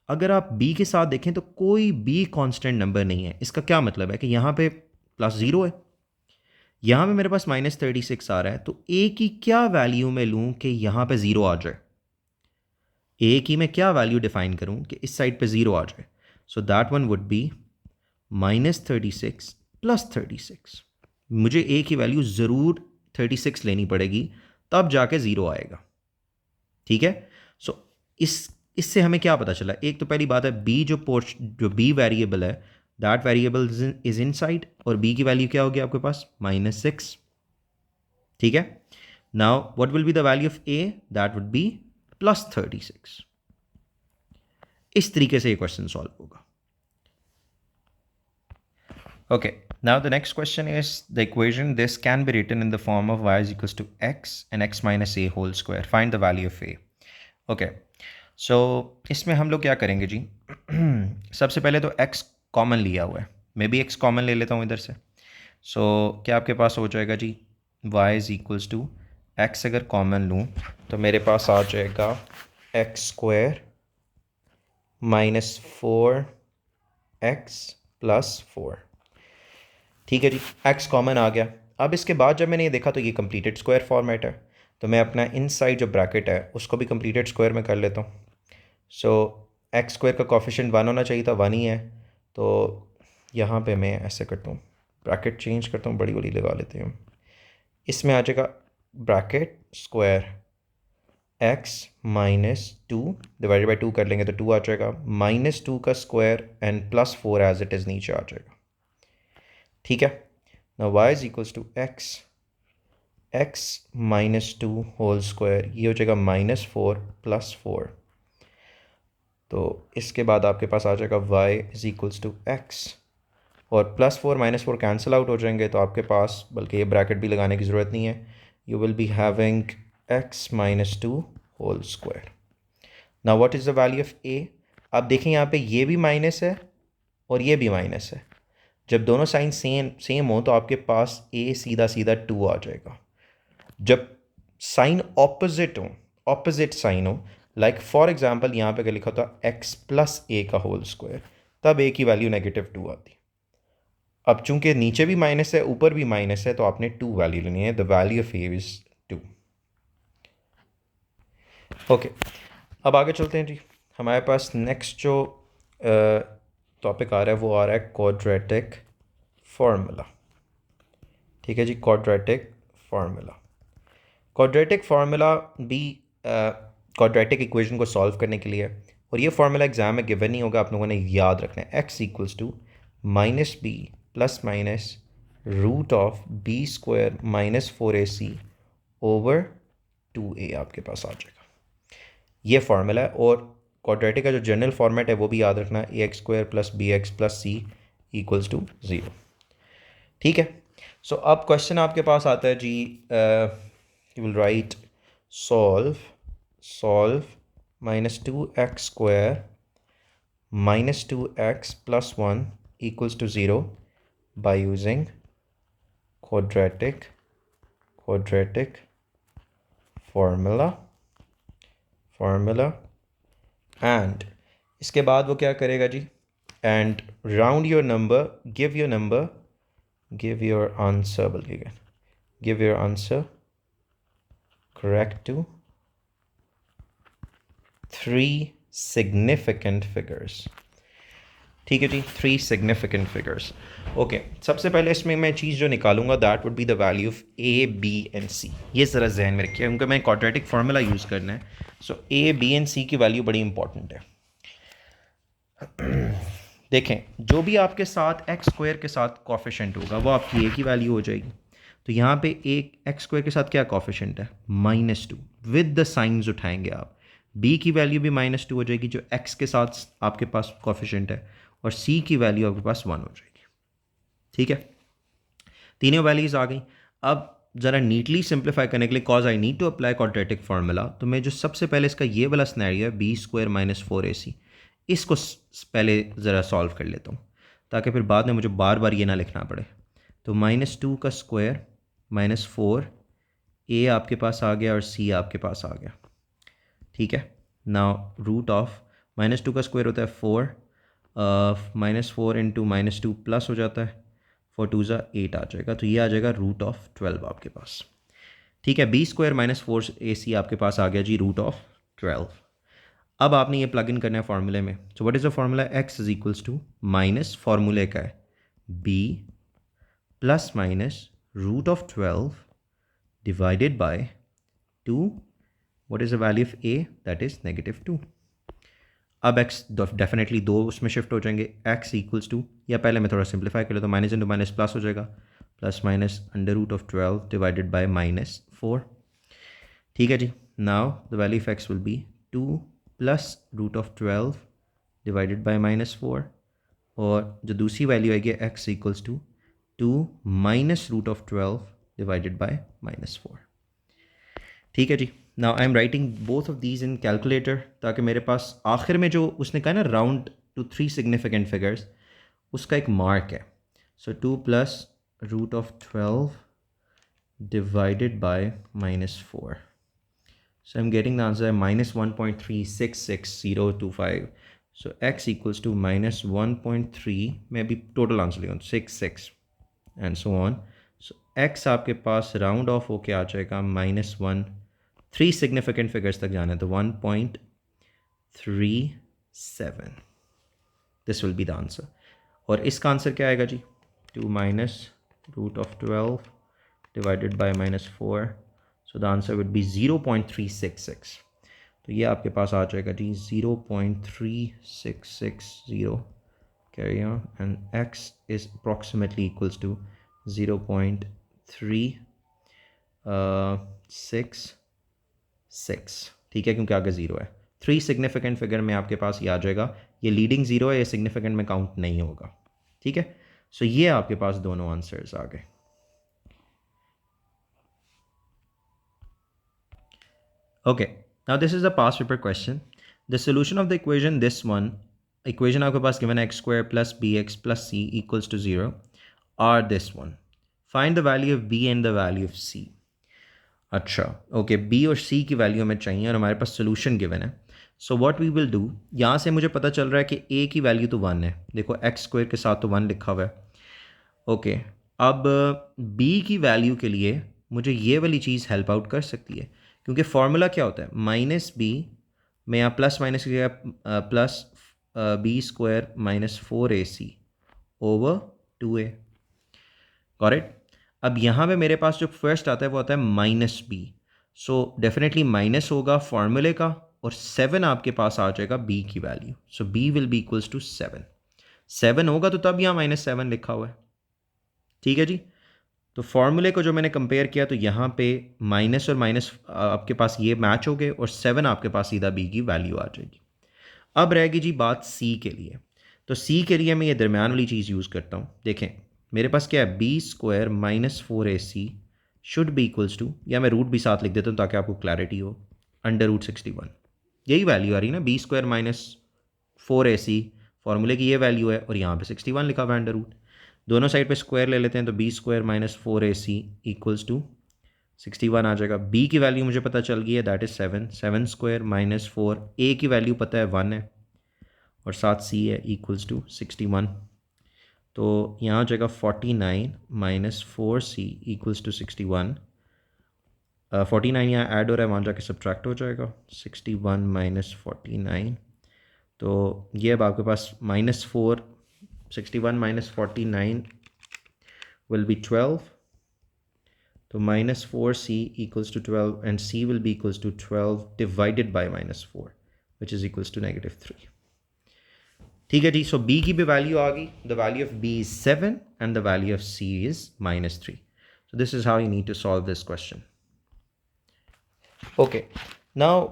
अगर आप b के साथ देखें तो कोई b कांस्टेंट नंबर नहीं है। इसका क्या मतलब है कि यहाँ पे +0 है, यहाँ पे मेरे पास -36 आ रहा है, तो a की क्या वैल्यू में लूँ कि यहाँ पे 0 आ जाए, a की मैं क्या वैल्यू डिफाइन करूँ कि इस साइड पे 0 आ जाए। So that one would be -36 + 36। मुझे a की वैल्यू ज़रूर 36 लेनी पड़ेगी तब जाके 0 आएगा। ठीक है, सो इससे हमें क्या पता चला, एक तो पहली बात है b जो b वेरिएबल है दैट वेरिएबल इज इनसाइड, और b की वैल्यू क्या होगी आपके पास, -6। ठीक है, now what will be the value of a, that would B +36। इस तरीके से ये क्वेश्चन सॉल्व होगा। Okay, now the next question is the equation this can be written in the form of y is equals to x and x minus a whole square. Find the value of a. Okay, so इसमें हम लोग क्या करेंगे जी सबसे पहले तो x common लिया हुआ है, मैं भी x कॉमन ले लेता हूँ इधर से। सो क्या आपके पास हो जाएगा जी, y is equals to x अगर कॉमन लूँ तो मेरे पास आ जाएगा x स्क्वायर -4x + 4। ठीक है जी, x कॉमन आ गया। अब इसके बाद जब मैंने ये देखा तो ये कंप्लीटेड स्क्वायर फॉर्मेट है, तो मैं अपना इनसाइड जो ब्रैकेट है उसको भी कंप्लीटेड स्क्वायर में कर लेता हूँ। सो एक्स स्क्वायर का कॉफिशिएंट 1 होना चाहिए था, 1 ही है, तो यहाँ पे मैं ऐसे करता हूँ, ब्रैकेट चेंज करता हूँ, बड़ी वाली लगा लेते हैं। इसमें आ जाएगा bracket square x - 2 divided by 2 कर लेंगे तो 2 आ जाएगा, -2 का square and +4 as it is नीचे आ जाएगा। ठीक है, now y is equals to x - 2 whole square, ये हो जाएगा -4 + 4, तो इसके बाद आपके पास आ जाएगा y is equals to x, और +4 -4 कैंसिल आउट हो जाएंगे, तो आपके पास बल्कि ये ब्रैकेट भी लगाने की ज़रूरत नहीं है, you will be having x - 2 whole square. Now what is the value of a। आप देखें यहाँ पे ये भी माइनस है और ये भी माइनस है, जब दोनों साइन सेम हो तो आपके पास a सीधा सीधा 2 आ जाएगा। जब साइन ऑपोजिट साइन हो, लाइक फॉर एग्जांपल यहाँ पे अगर लिखा था x + a का होल स्क्वायर, तब a की वैल्यू -2 आती। अब चूंकि नीचे भी माइनस है ऊपर भी माइनस है तो आपने 2 वैल्यू लेनी है, the value of a is 2। Okay, अब आगे चलते हैं जी। हमारे पास नेक्स्ट जो टॉपिक आ रहा है वो आ रहा है क्वाड्रेटिक फार्मूला। ठीक है जी, क्वाड्रेटिक फार्मूला। क्वाड्रेटिक फार्मूला भी क्वाड्रेटिक इक्वेशन को सॉल्व करने के लिए है, और ये फार्मूला एग्जाम में गिवन नहीं होगा, आप लोगों ने याद रखना है। X equals to minus b plus minus root of b square minus 4ac over 2a आपके पास आ जाएगा। ये फार्मूला है, और क्वाड्रेटिक का जो जनरल फॉर्मेट है वो भी याद रखना, a x square plus b x plus c equals to 0। ठीक है, सो अब क्वेश्चन आपके पास आता है जी, you will write solve minus 2x square minus 2x plus 1 equals to 0 by using quadratic formula and इसके बाद वो क्या करेगा जी, and round your number, give your answer बोलिएगा, give your answer correct to 3 significant figures. ठीक है जी, 3 significant figures. Okay, सबसे पहले इसमें मैं चीज़ जो निकालूंगा that would be the value of a b and c. ये ज़रा जहन में रखिए क्योंकि मैं क्वाड्रेटिक फार्मूला यूज़ करना है। सो ए बी एंड सी की वैल्यू बड़ी इंपॉर्टेंट है। देखें, जो भी आपके साथ एक्स स्क्वायर के साथ कॉफिशेंट होगा वो आपकी ए की वैल्यू हो जाएगी। तो यहाँ पे एक एक्स स्क्वायर के साथ क्या कॉफिशेंट है, -2, विद द साइंस उठाएंगे आप। बी की वैल्यू भी -2 हो जाएगी जो एक्स के साथ आपके पास कॉफिशेंट है, और सी की वैल्यू आपके पास 1 हो जाएगी। ठीक है, तीनों वैल्यूज आ गई। अब ज़रा नीटली सिंप्लीफाई करने के लिए, cause I need to apply quadratic formula, तो मैं जो सबसे पहले इसका ये वाला सिनेरियो है बी स्क्वायर माइनस 4ac, इसको पहले ज़रा सॉल्व कर लेता हूँ ताकि फिर बाद में मुझे बार बार ये ना लिखना पड़े। तो -2 का स्क्वायर -4, ए आपके पास आ गया और सी आपके पास आ गया। ठीक है, नाउ रूट ऑफ -2 का स्क्वायर होता है 4, -4 इंटू -2 प्लस हो जाता है, 4 2 ज़ा 8 आ जाएगा, तो ये आ जाएगा रूट ऑफ 12 आपके पास। ठीक है, बी स्क्वायर -4ac आपके पास आ गया जी रूट ऑफ 12। अब आपने ये प्लग इन करना है फार्मूले में। So what is the formula, x is equals to minus फार्मूले का है b plus minus root of 12 divided by 2, what is the value of a, that is -2। अब x डेफिनेटली 2 उसमें शिफ्ट हो जाएंगे, x इक्वल्स टू, या पहले मैं थोड़ा सिंप्लीफाई कर लेता हूँ, माइनस इंटू माइनस प्लस हो जाएगा, plus minus under root of 12 divided by -4। ठीक है जी, now the value of x will be 2 plus root of 12 divided by -4, और जो दूसरी वैल्यू आएगी x equals to 2 minus root of 12 divided by -4। ठीक है जी, now I am writing both of these in calculator, ताकि मेरे पास आखिर में जो उसने कहा ना राउंड टू 3 सिग्निफिकेंट फिगर्स, उसका एक मार्क है। So 2 plus root of 12 divided by -4, so I am getting the answer -1.366025। So x equals to -1.3, मैं भी टोटल आंसर लिखूँ 66 and so on. So x आपके पास राउंड ऑफ होके आ जाएगा -1, 3 सिग्निफिकेंट फिगर्स तक जाना है तो 1.37, this will be the answer. और इसका आंसर क्या आएगा जी, 2 minus root of 12 divided by -4, so the answer would be 0.366। तो ये आपके पास आ जाएगा जी 0.3660 carry on, and x is approximately equals to 0.366। ठीक है, क्योंकि आगे 0 है। 3 सिग्निफिकेंट फिगर में आपके पास ये आ जाएगा, ये लीडिंग 0 है, ये सिग्निफिकेंट में काउंट नहीं होगा। ठीक है, सो ये आपके पास दोनों आंसर्स आ गए। Okay, now this is the past paper question. The solution of the equation, this one equation आपके पास given x square plus b x plus c equals to 0 are this one, find the value of b and the value of c. अच्छा, okay, B और सी की value हमें चाहिए और हमारे पास solution given है। So what we will do, यहाँ से मुझे पता चल रहा है कि ए की वैल्यू तो 1 है, देखो एक्स स्क्वायर के साथ तो 1 लिखा हुआ है। ओके, अब बी की वैल्यू के लिए मुझे ये वाली चीज़ हेल्प आउट कर सकती है, क्योंकि फार्मूला क्या होता है, -b में यहाँ प्लस माइनस की जगह plus b square minus 4ac over 2a। Correct. अब यहाँ पे मेरे पास जो फर्स्ट आता है वो आता है minus b, so definitely minus होगा फॉर्मूले का और 7 आपके पास आ जाएगा बी की value, so b will be equals to 7 होगा तो तब यहाँ -7 लिखा हुआ है। ठीक है जी। तो फॉर्मूले को जो मैंने कंपेयर किया तो यहाँ पे माइनस और माइनस आपके पास ये मैच हो गए और 7 आपके पास सीधा बी की वैल्यू आ जाएगी। अब रहेगी जी बात सी के लिए। तो सी के लिए मैं ये दरमियान वाली चीज़ यूज़ करता हूँ। देखें मेरे पास क्या है, b square minus 4ac should be equals to, या मैं रूट भी साथ लिख देता हूँ ताकि आपको क्लैरिटी हो, √61। यही वैल्यू आ रही है ना, बी स्क्वायर माइनस 4ac फॉर्मूले की ये वैल्यू है और यहाँ पे 61 लिखा हुआ है अंडर रूट। दोनों साइड पे स्क्वायर ले लेते हैं तो b square minus 4ac equals to 61 आ जाएगा। बी की वैल्यू मुझे पता चल गई है, that is 7 square minus 4, a की वैल्यू पता है 1 है और साथ सी है इक्वल्स टू 61। तो यहाँ हो जाएगा 49 माइनस 4c इक्वल्स टू 61। 49 यहाँ ऐड हो रहा है, वहाँ जाके सब्ट्रैक्ट हो जाएगा, 61 माइनस 49। तो ये अब आपके पास -4, 61 माइनस 49 विल बी 12। तो -4c equals to 12 and c will be equals to 12 divided by -4 which is equals to -3। ठीक है जी। सो b की भी वैल्यू आ गई, the value of b is 7 and the value of c is -3। so this is how you need to solve this question। Okay now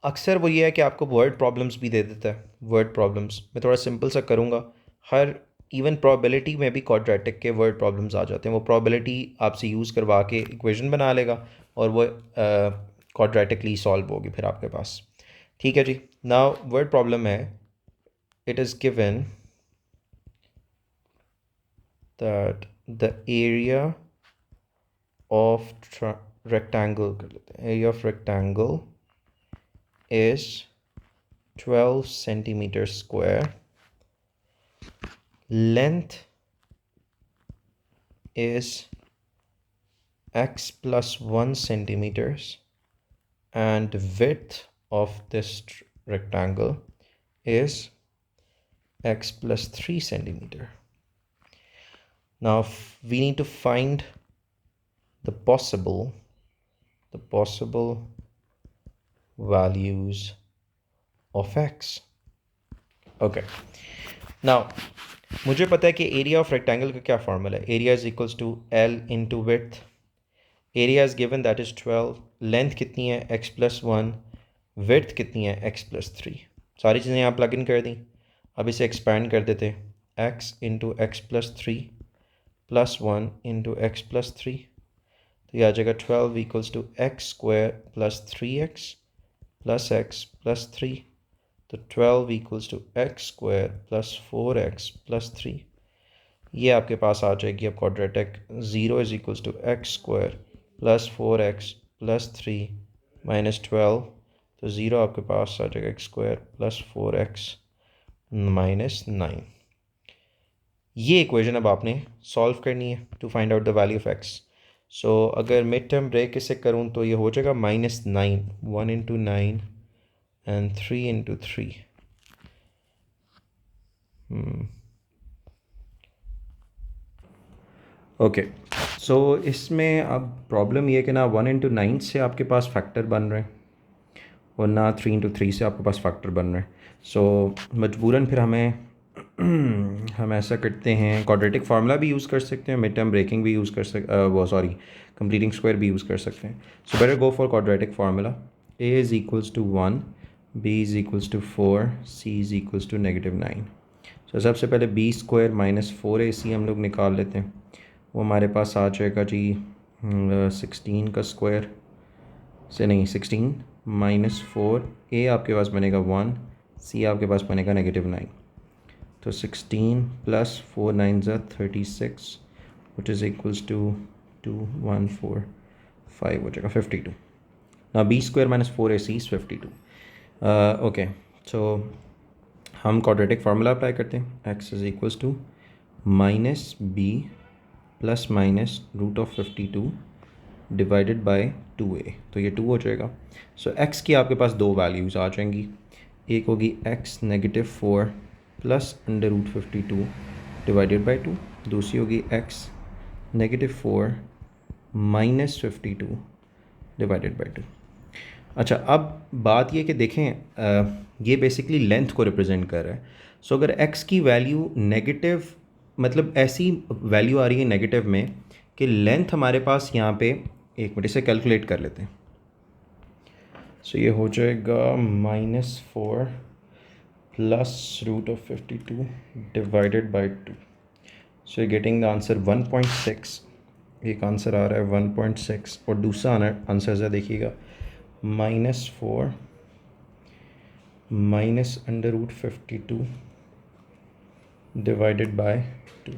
अक्सर वो ये है कि आपको वर्ड प्रॉब्लम्स भी दे देता है। वर्ड प्रॉब्लम्स मैं थोड़ा सिंपल सा करूँगा। हर इवन प्रोबेबिलिटी में भी क्वाड्रेटिक के वर्ड प्रॉब्लम्स आ जाते हैं। वो प्रोबेबिलिटी आपसे यूज़ करवा के इक्वेशन बना लेगा और वो क्वाड्रेटिकली सॉल्व होगी फिर आपके पास। ठीक है जी। नाउ वर्ड प्रॉब्लम है, it is given that the area of rectangle, कर लेते हैं, area of rectangle is 12 centimeters square, length is x plus 1 centimeters and width of this rectangle is x plus 3 centimeter. Now we need to find the possible values of x। okay now मुझे पता है कि area of rectangle का क्या formula है, area is equals to l into width. Area is given that is 12, length कितनी है x plus 1, width कितनी है x प्लस 3। सारी चीज़ें यहाँ प्लग इन कर दी। अब इसे एक्सपैंड कर देते हैं, x into x plus 3 plus 1 into x plus 3, तो यह आ जाएगा 12 equals to x square plus 3x plus x plus 3, तो 12 equals to x square plus 4x plus 3। ये आपके पास आ जाएगी अब quadratic. 0 is equals to x square plus 4x plus 3 minus 12, तो 0 आपके पास आ जाएगा x square plus 4x minus 9। ये इक्वेशन अब आपने सॉल्व करनी है to find out the value of x। So अगर मिड टर्म ब्रेक इसे करूँ तो ये हो जाएगा -9, 1 into 9 and 3 into 3। Okay so इसमें अब प्रॉब्लम ये है कि ना 1 इंटू 9 से आपके पास फैक्टर बन रहे हैं और ना 3 इंटू 3 से आपके पास फैक्टर बन रहे हैं। सो मजबूरन फिर हमें हम ऐसा करते हैं, क्वाड्रेटिक फार्मूला भी यूज़ कर सकते हैं, मिड टर्म ब्रेकिंग भी यूज़ कर कंप्लीटिंग स्क्वायर भी यूज़ कर सकते हैं। So better go for quadratic formula. a is equals to 1, b is equals to 4, c is equals to -9। So सबसे पहले b स्क्वायर माइनस 4ac हम लोग निकाल लेते हैं। वो हमारे पास आ जाएगा जी 16 का स्क्वायर से, नहीं 16 माइनस 4, a आपके पास बनेगा 1, c आपके पास बनेगा -9। तो 16 प्लस 4 9 ज़ा 36 विच इज़ इक्वल्स टू 2145 हो जाएगा 52। ना b square minus 4ac is 52। Okay so हम क्वाड्रेटिक फार्मूला अप्लाई करते हैं, x is equals to minus b plus minus √52 divided by 2a, तो ये 2 हो जाएगा। सो x की आपके पास दो वैल्यूज़ आ जाएंगी, एक होगी x -4 प्लस √52 डिवाइडेड बाई 2, दूसरी होगी x -4 -52 डिवाइडेड बाई 2। अच्छा, अब बात ये कि देखें ये बेसिकली लेंथ को रिप्रेजेंट कर रहा है। सो अगर x की वैल्यू नेगेटिव, मतलब ऐसी वैल्यू आ रही है नेगेटिव में कि लेंथ हमारे पास यहाँ पे, एक मिनट इसे कैलकुलेट कर लेते हैं। सो ये हो जाएगा -4 प्लस √52 डिवाइडेड बाई 2। सो ये गेटिंग द आंसर 1.6। एक आंसर आ रहा है 1.6 और दूसरा आंसर है देखिएगा -4 माइनस √52 डिवाइडेड बाय 2,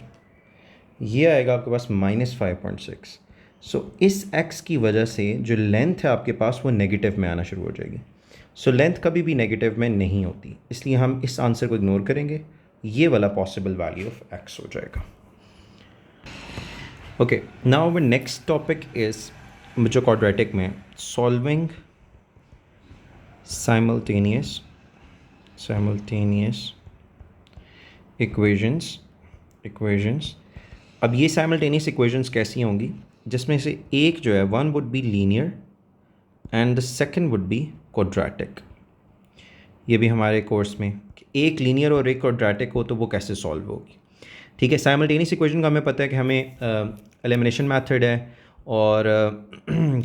ये आएगा आपके पास -5.6। सो इस x की वजह से जो लेंथ है आपके पास वो नेगेटिव में आना शुरू हो जाएगी। सो लेंथ कभी भी नेगेटिव में नहीं होती, इसलिए हम इस आंसर को इग्नोर करेंगे, ये वाला पॉसिबल वैल्यू ऑफ x हो जाएगा। Okay, now our next topic is जो क्वाड्रेटिक में सॉल्विंग साइमल्टेनियस इक्वेशंस। अब ये साइमल्टेनियस इक्वेशंस कैसी होंगी, जिसमें से एक जो है one would be linear and the second would be quadratic. ये भी हमारे कोर्स में एक लीनियर और एक क्वाड्रेटिक हो तो वो कैसे सॉल्व होगी। ठीक है, साइमल्टेनियस इक्वेशन का हमें पता है कि हमें एलिमिनेशन मेथड है और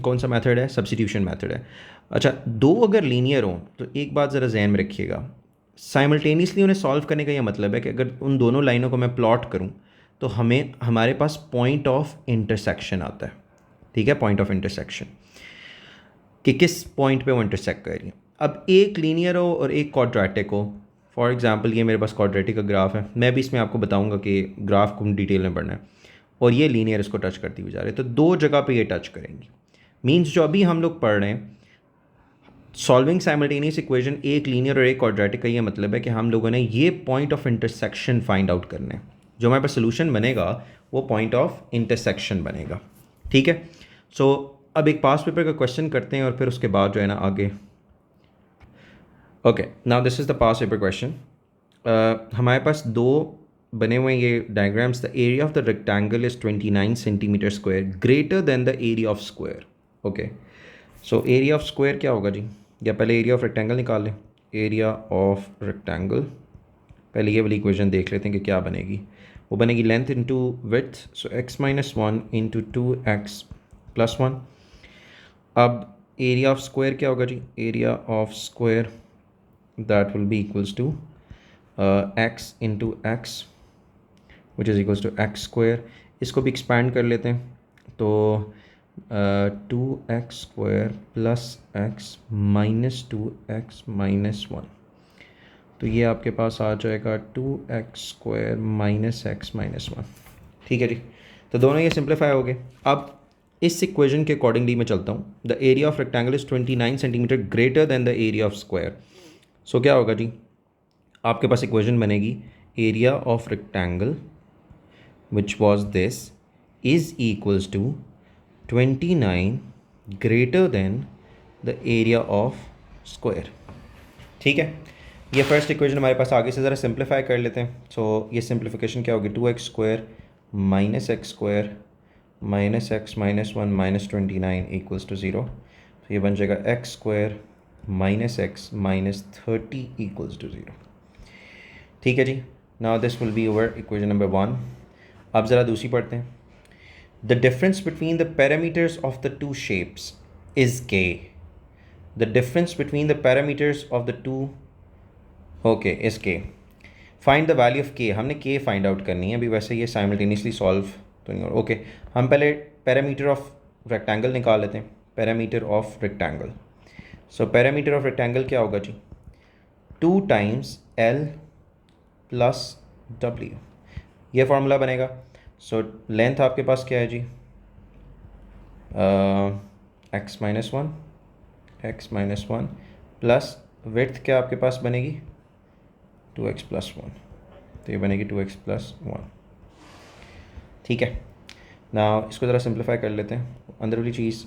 कौन सा मेथड है, सब्स्टिट्यूशन मेथड है। अच्छा, दो अगर लीनियर हो तो एक बात ज़रा जहन में रखिएगा, साइमल्टेनियसली उन्हें सॉल्व करने का ये मतलब है कि अगर उन दोनों लाइनों को मैं प्लॉट करूं तो हमारे पास पॉइंट ऑफ इंटरसेक्शन आता है। ठीक है, पॉइंट ऑफ इंटरसेक्शन कि किस पॉइंट पे वो इंटरसेक्ट कर रही है। अब एक लीनियर हो और एक क्वाड्रेटिक हो, फॉर एग्जांपल ये मेरे पास क्वाड्रेटिक का ग्राफ है, मैं भी इसमें आपको बताऊंगा कि ग्राफ को डिटेल में पढ़ना है, और ये लीनियर इसको टच करती हुई जा रही है, तो दो जगह पे ये टच करेंगी। मींस जो अभी हम लोग पढ़ रहे हैं सॉल्विंग साइमल्टेनियस इक्वेशन, एक लीनियर और एक क्वाड्रेटिक का ये मतलब है कि हम लोगों ने ये point of intersection find out करना है। जो हमारे पास सोल्यूशन बनेगा वो पॉइंट ऑफ इंटरसेक्शन बनेगा। ठीक है, सो अब एक पास पेपर का क्वेश्चन करते हैं और फिर उसके बाद जो है ना आगे। Okay, now this is the pass paper question. हमारे पास दो बने हुए ये diagrams. The area of the rectangle is 29 centimetre square greater than the area of square. Okay, so area of square क्या होगा जी, या पहले एरिया ऑफ रेक्टेंगल निकाल लें। एरिया ऑफ रेक्टेंगल, पहले ये वाली इक्वेशन देख लेते हैं कि क्या बनेगी। वो बनेगी length into width, so x-1 into 2x+1। अब एरिया ऑफ स्क्वायर क्या होगा जी, area of square that will be equals to x into x which is equals to x square. इसको भी एक्सपैंड कर लेते हैं, तो 2x² plus x minus 2x minus 1, तो ये आपके पास आ जाएगा 2x² माइनस x माइनस 1। ठीक है जी, तो दोनों ये सिंप्लीफाई हो गए। अब इस इक्वेशन के अकॉर्डिंगली मैं चलता हूँ। The area of rectangle is 29 centimetre greater than the area of square. So क्या होगा जी, आपके पास इक्वेशन बनेगी area of rectangle which was this is equals to 29 greater than the area of square. ठीक है, ये फर्स्ट इक्वेशन हमारे पास, आगे से ज़रा सिंप्लीफाई कर लेते हैं। सो ये सिंप्लीफिकेशन क्या होगी, 2x² minus x² minus x minus 1 minus 29 equals to 0। तो ये बन जाएगा x² minus x minus 30 equals to 0। ठीक है जी, now this will be over equation number 1। अब ज़रा दूसरी पढ़ते हैं। The difference between the parameters of the two shapes is k. The difference between the parameters of the two is k. Find the value of k. हमने k find out करनी है। अभी वैसे ये simultaneously solve तो नहीं हो रहा। ओके, हम पहले parameter of rectangle निकाल लेते हैं। parameter of rectangle. So parameter of rectangle क्या होगा जी, 2 times L plus W, ये फॉर्मूला बनेगा। सो लेंथ आपके पास क्या है जी, x माइनस 1 प्लस विड्थ क्या आपके पास बनेगी 2x+1, तो ये बनेगी 2x+1। ठीक है, ना इसको ज़रा सिंप्लीफाई कर लेते हैं। अंदर वाली चीज़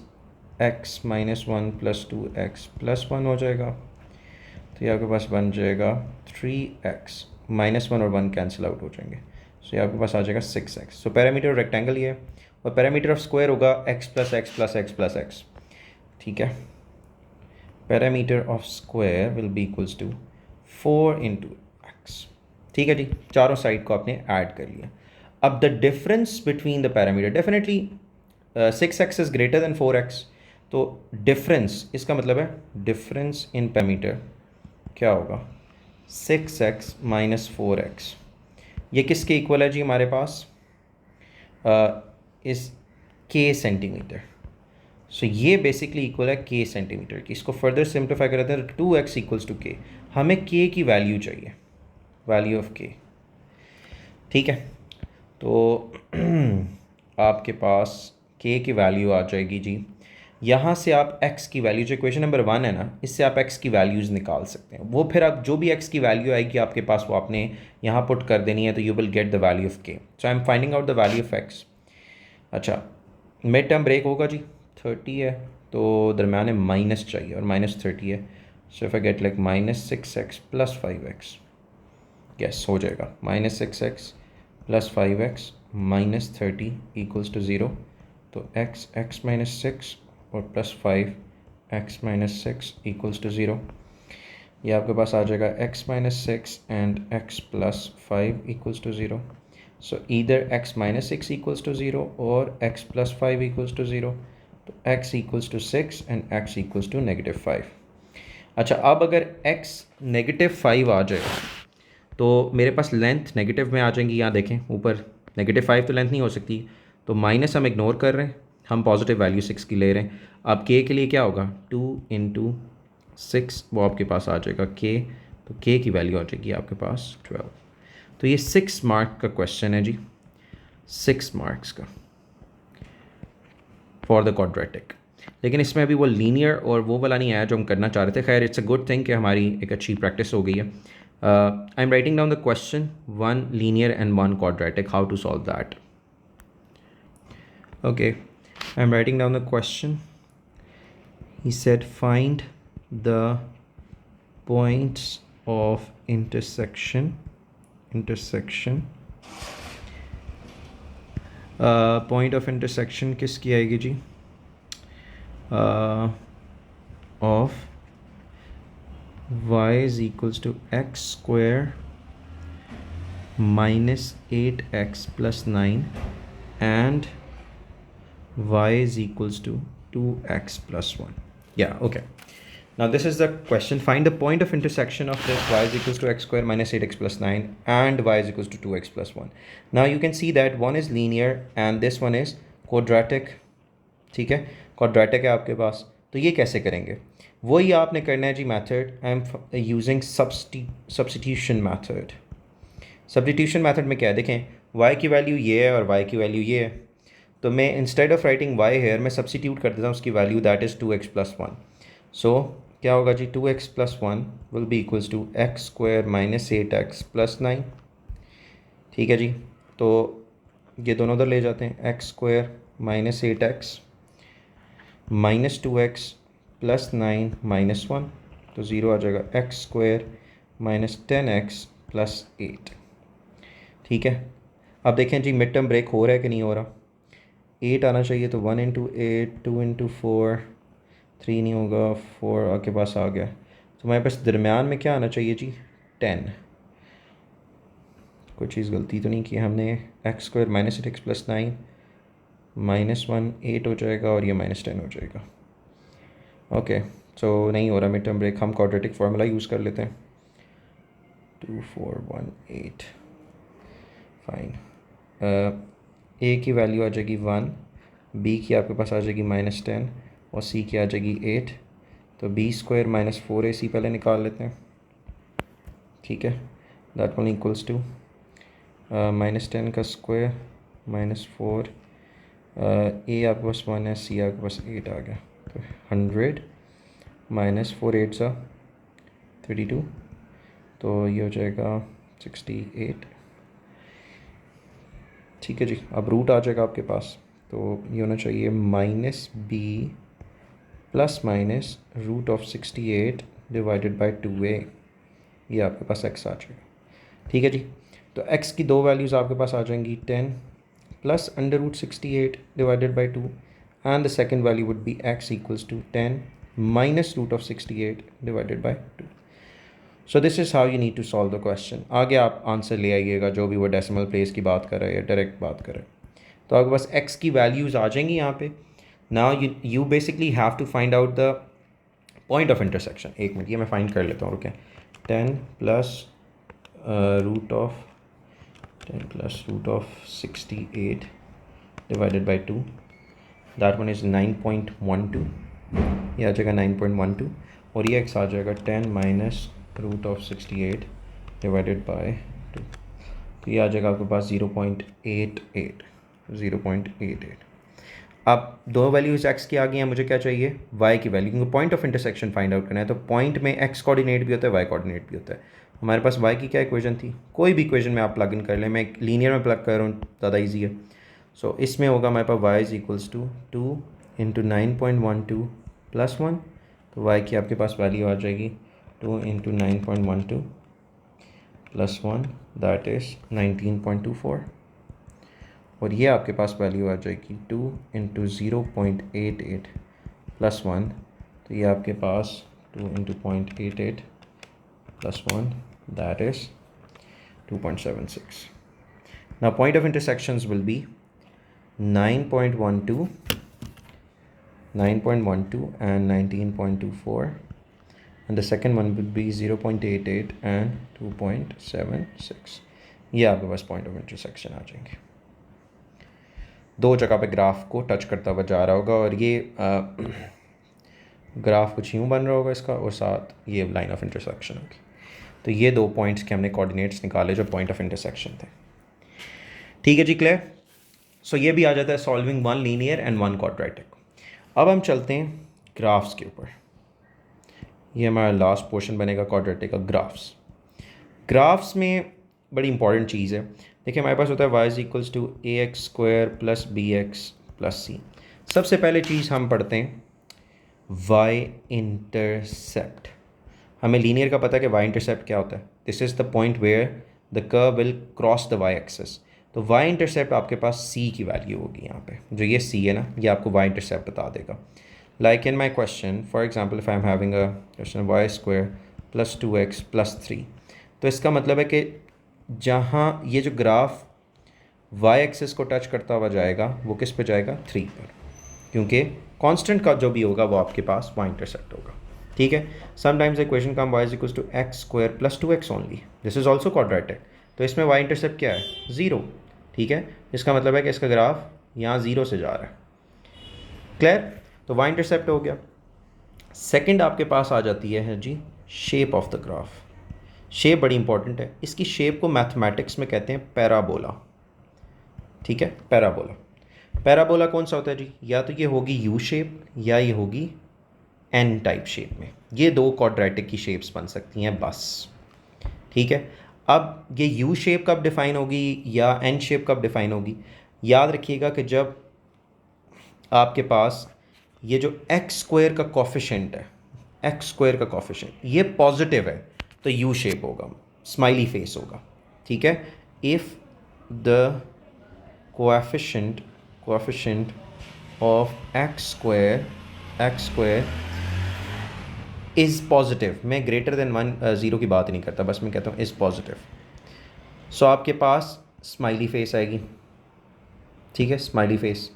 x-1 + 2x+1 हो जाएगा, तो तो ये आपके पास बन जाएगा 3x, -1 और 1 कैंसिल आउट हो जाएंगे, सो ये आपके पास आ जाएगा 6x। So parameter of rectangle ये है, और पैरामीटर ऑफ स्क्वायर होगा x plus x plus x plus x. ठीक है, parameter of square will be equals to 4 into x. ठीक है जी, चारों साइड को आपने ऐड कर लिया। अब the difference between the parameter, definitely 6x is greater than 4x, तो डिफरेंस इसका मतलब है डिफरेंस इन पैरामीटर क्या होगा 6x माइनस 4x। ये किसके इक्वल है जी हमारे पास, इस k सेंटीमीटर। सो ये बेसिकली इक्वल है k सेंटीमीटर की। इसको फर्दर सिंप्लीफाई करते हैं तो 2x इक्वल्स टू k, हमें k की वैल्यू चाहिए, वैल्यू ऑफ k। ठीक है, तो आपके पास k की वैल्यू आ जाएगी जी, यहाँ से आप x की वैल्यू, जो इक्वेशन नंबर 1 है ना, इससे आप x की वैल्यूज़ निकाल सकते हैं। वो फिर आप जो भी x की वैल्यू आएगी आपके पास वो आपने यहाँ पुट कर देनी है, तो you will get the value of k। So I am finding out the value of x। अच्छा, मिड टर्म ब्रेक होगा जी, 30 है तो दरम्यान में माइनस चाहिए और -30 है, so if I get like -6x plus 5x, yes हो जाएगा -6x plus 5x -30 equals to 0। तो x माइनस 6 और plus 5x minus 6 equals to 0। ये आपके पास आ जाएगा x minus 6 and x plus 5 equals to 0। So either x minus 6 equals to 0 और x प्लस 5 इक्वल्स टू 0। तो x equals to 6 and x equals to -5। अच्छा, अब अगर x -5 आ जाए तो मेरे पास लेंथ नेगेटिव में आ जाएंगी। यहाँ देखें ऊपर -5 तो लेंथ नहीं हो सकती, तो माइनस हम इग्नोर कर रहे हैं, हम पॉजिटिव वैल्यू 6 की ले रहे हैं। अब k के लिए क्या होगा 2 इंटू 6, वो आपके पास आ जाएगा k, तो k की वैल्यू आ जाएगी आपके पास 12। तो ये 6 मार्क का क्वेश्चन है जी, 6 मार्क्स का फॉर द क्वाड्रेटिक। लेकिन इसमें अभी वो लीनियर और वो वाला नहीं आया जो हम करना चाह रहे थे। खैर, इट्स अ गुड थिंग कि हमारी एक अच्छी प्रैक्टिस हो गई है। I am writing down the question, 1 linear and 1 quadratic, how to solve that. Okay, I'm writing down the question. He said find the points of intersection point of intersection किसकी आएगी जी, of y is equals to x square minus 8x plus 9 and y is equals to 2x plus 1. Yeah, okay. Now this is the question. Find the point of intersection of this y is equals to x square minus 8x plus 9 and y is equals to 2x plus 1. Now you can see that one is linear and this one is quadratic. ठीक है, quadratic है आपके पास, तो ये कैसे करेंगे, वही आपने करना है जी method. I am using substitution method. Substitution method में क्या है, देखें y की वैल्यू ये है और y की वैल्यू ये है, तो मैं instead of writing y here मैं सब्स्टिट्यूट कर देता हूँ उसकी value, that is 2x plus 1। So क्या होगा जी, 2x plus 1 will be equals to x square minus 8x plus 9। ठीक है जी, तो ये दोनों उधर ले जाते हैं, x square minus 8x minus 2x plus 9 minus 1, तो 0 आ जाएगा, x square minus 10x plus 8। ठीक है, अब देखें जी मिड टर्म ब्रेक हो रहा है कि नहीं हो रहा। 8 आना चाहिए, तो 1 इंटू 8, 2 इंटू 4, 3 नहीं होगा, 4 आपके पास आ गया। तो हमारे पास दरमियान में क्या आना चाहिए जी, 10। कोई चीज़ गलती तो नहीं की हमने। X square minus 8x plus 9 minus 1 8 हो जाएगा और ये -10 हो जाएगा। ओके, सो नहीं हो रहा मिड टर्म ब्रेक, हम क्वाड्रेटिक फार्मूला यूज़ कर लेते हैं, 2 4 1 8। फाइन, ए की वैल्यू आ जाएगी 1, बी की आपके पास आ जाएगी -10 और सी की आ जाएगी 8। तो बी स्क्वायर माइनस 4ac पहले निकाल लेते हैं। ठीक है, दैट वन इक्वल्स टू -10 का स्क्वायर -4, ए आपके पास 1 है, सी आपके पास 8 आ गया, तो 100 -4 8 सा 32, तो ये हो जाएगा 68। ठीक है जी, अब रूट आ जाएगा आपके पास, तो ये होना चाहिए -b plus minus root of 68 divided by 2a, ये आपके पास x आ जाएगा। ठीक है जी, तो x की दो वैल्यूज़ आपके पास आ जाएंगी 10 plus under root 68 divided by 2, and the second value would be x equals to 10 minus root of 68 divided by 2। So this is how you need to solve the question. आगे आप answer ले आइएगा जो भी वो डेसिमल प्लेस की बात कर रहे हैं या डायरेक्ट बात कर रहे हैं। तो आपके पास x की वैल्यूज़ आ जाएंगी यहाँ पे। Now you basically have to find out the point of intersection. एक मिनट, ये मैं फाइंड कर लेता हूँ, okay. 10 plus root of 68 divided by 2, that one is 9.12, ये आ जाएगा 9.12, और ये x आ जाएगा 10 minus root of 68 divided by 2, तो ये आ जाएगा आपके पास 0.88। अब दो वैल्यूज़ x की आ गई हैं, मुझे क्या चाहिए, y की वैल्यू, क्योंकि point of intersection find out करना है। तो पॉइंट में x कोऑर्डिनेट भी होता है, y कोऑर्डिनेट भी होता है। हमारे पास y की क्या इक्वेशन थी, कोई भी इक्वेशन में आप प्लग इन कर लें, मैं लीनियर में प्लग कर रहा हूँ, ज़्यादा ईजी है। सो इसमें होगा हमारे पास y is equals to 2 into 9.12 plus 1, तो y की आपके पास वैल्यू आ जाएगी 2 इंटू 9.12 प्लस 1, दैट इज़ 19.24, और ये आपके पास वैल्यू आ जाएगी 2 इंटू 0.88 प्लस 1, तो ये आपके पास 2 into 0.88 plus 1, that is 2.76. Now point of intersections will be 9.12 and 19.24, and the second one will be 0.88 and 2.76. ये आपके पास पॉइंट ऑफ इंटरसेक्शन आ जाएंगे। दो जगह पे ग्राफ को टच करता हुआ जा रहा होगा, और ये ग्राफ कुछ यूँ बन रहा होगा इसका, और साथ ये लाइन ऑफ इंटरसेक्शन होगी। तो ये दो पॉइंट्स के हमने कोऑर्डिनेट्स निकाले जो पॉइंट ऑफ इंटरसेक्शन थे। ठीक है जी, क्लियर। सो ये भी आ जाता है solving one linear and one quadratic. अब हम चलते हैं ग्राफ्स के ऊपर। ये हमारा लास्ट पोर्शन बनेगा क्वाड्रेटिक का, ग्राफ्स में बड़ी इंपॉर्टेंट चीज़ है। देखिए हमारे पास होता है y is equals to a x square plus b x plus c. सबसे पहले चीज़ हम पढ़ते हैं y इंटरसेप्ट। हमें लीनियर का पता है कि y इंटरसेप्ट क्या होता है, this is the point where the curve will cross the y axis. तो y इंटरसेप्ट आपके पास c की वैल्यू होगी यहाँ पे, जो ये c है ना, ये आपको y इंटरसेप्ट बता देगा। Like in my question, for example if I am having a question y square plus 2x plus 3, तो इसका मतलब है कि जहाँ ये जो ग्राफ y एक्सिस को टच करता हुआ जाएगा वो किस पे जाएगा, 3 पर, क्योंकि कांस्टेंट का जो भी होगा वो आपके पास y इंटरसेप्ट होगा। ठीक है, sometimes equation come y is equals to x square plus 2x only, this is also quadratic, तो इसमें y इंटरसेप्ट क्या है, 0। ठीक है, इसका मतलब है कि इसका ग्राफ यहाँ 0 से जा रहा है। क्लियर, तो y इंटरसेप्ट हो गया। सेकंड आपके पास आ जाती है जी shape of the graph. Shape बड़ी इंपॉर्टेंट है, इसकी शेप को मैथमेटिक्स में कहते हैं पैराबोला। ठीक है, पैराबोला कौन सा होता है जी, या तो ये होगी यू शेप या ये होगी एन टाइप शेप में, ये दो क्वाड्रेटिक की शेप्स बन सकती हैं बस। ठीक है, अब ये यू शेप कब डिफाइन होगी या एन शेप कब डिफाइन होगी, याद रखिएगा कि जब आपके पास ये जो एक्स स्क्वायर का कोफिशिएंट है, एक्स स्क्वायर का कोफिशिएंट ये पॉजिटिव है तो यू शेप होगा, स्माइली फेस होगा। ठीक है, if the coefficient of x square is positive, मैं ग्रेटर देन 1 0 की बात नहीं करता, बस मैं कहता हूँ इज़ पॉजिटिव, सो आपके पास स्माइली फेस आएगी। ठीक है, स्माइली फेस।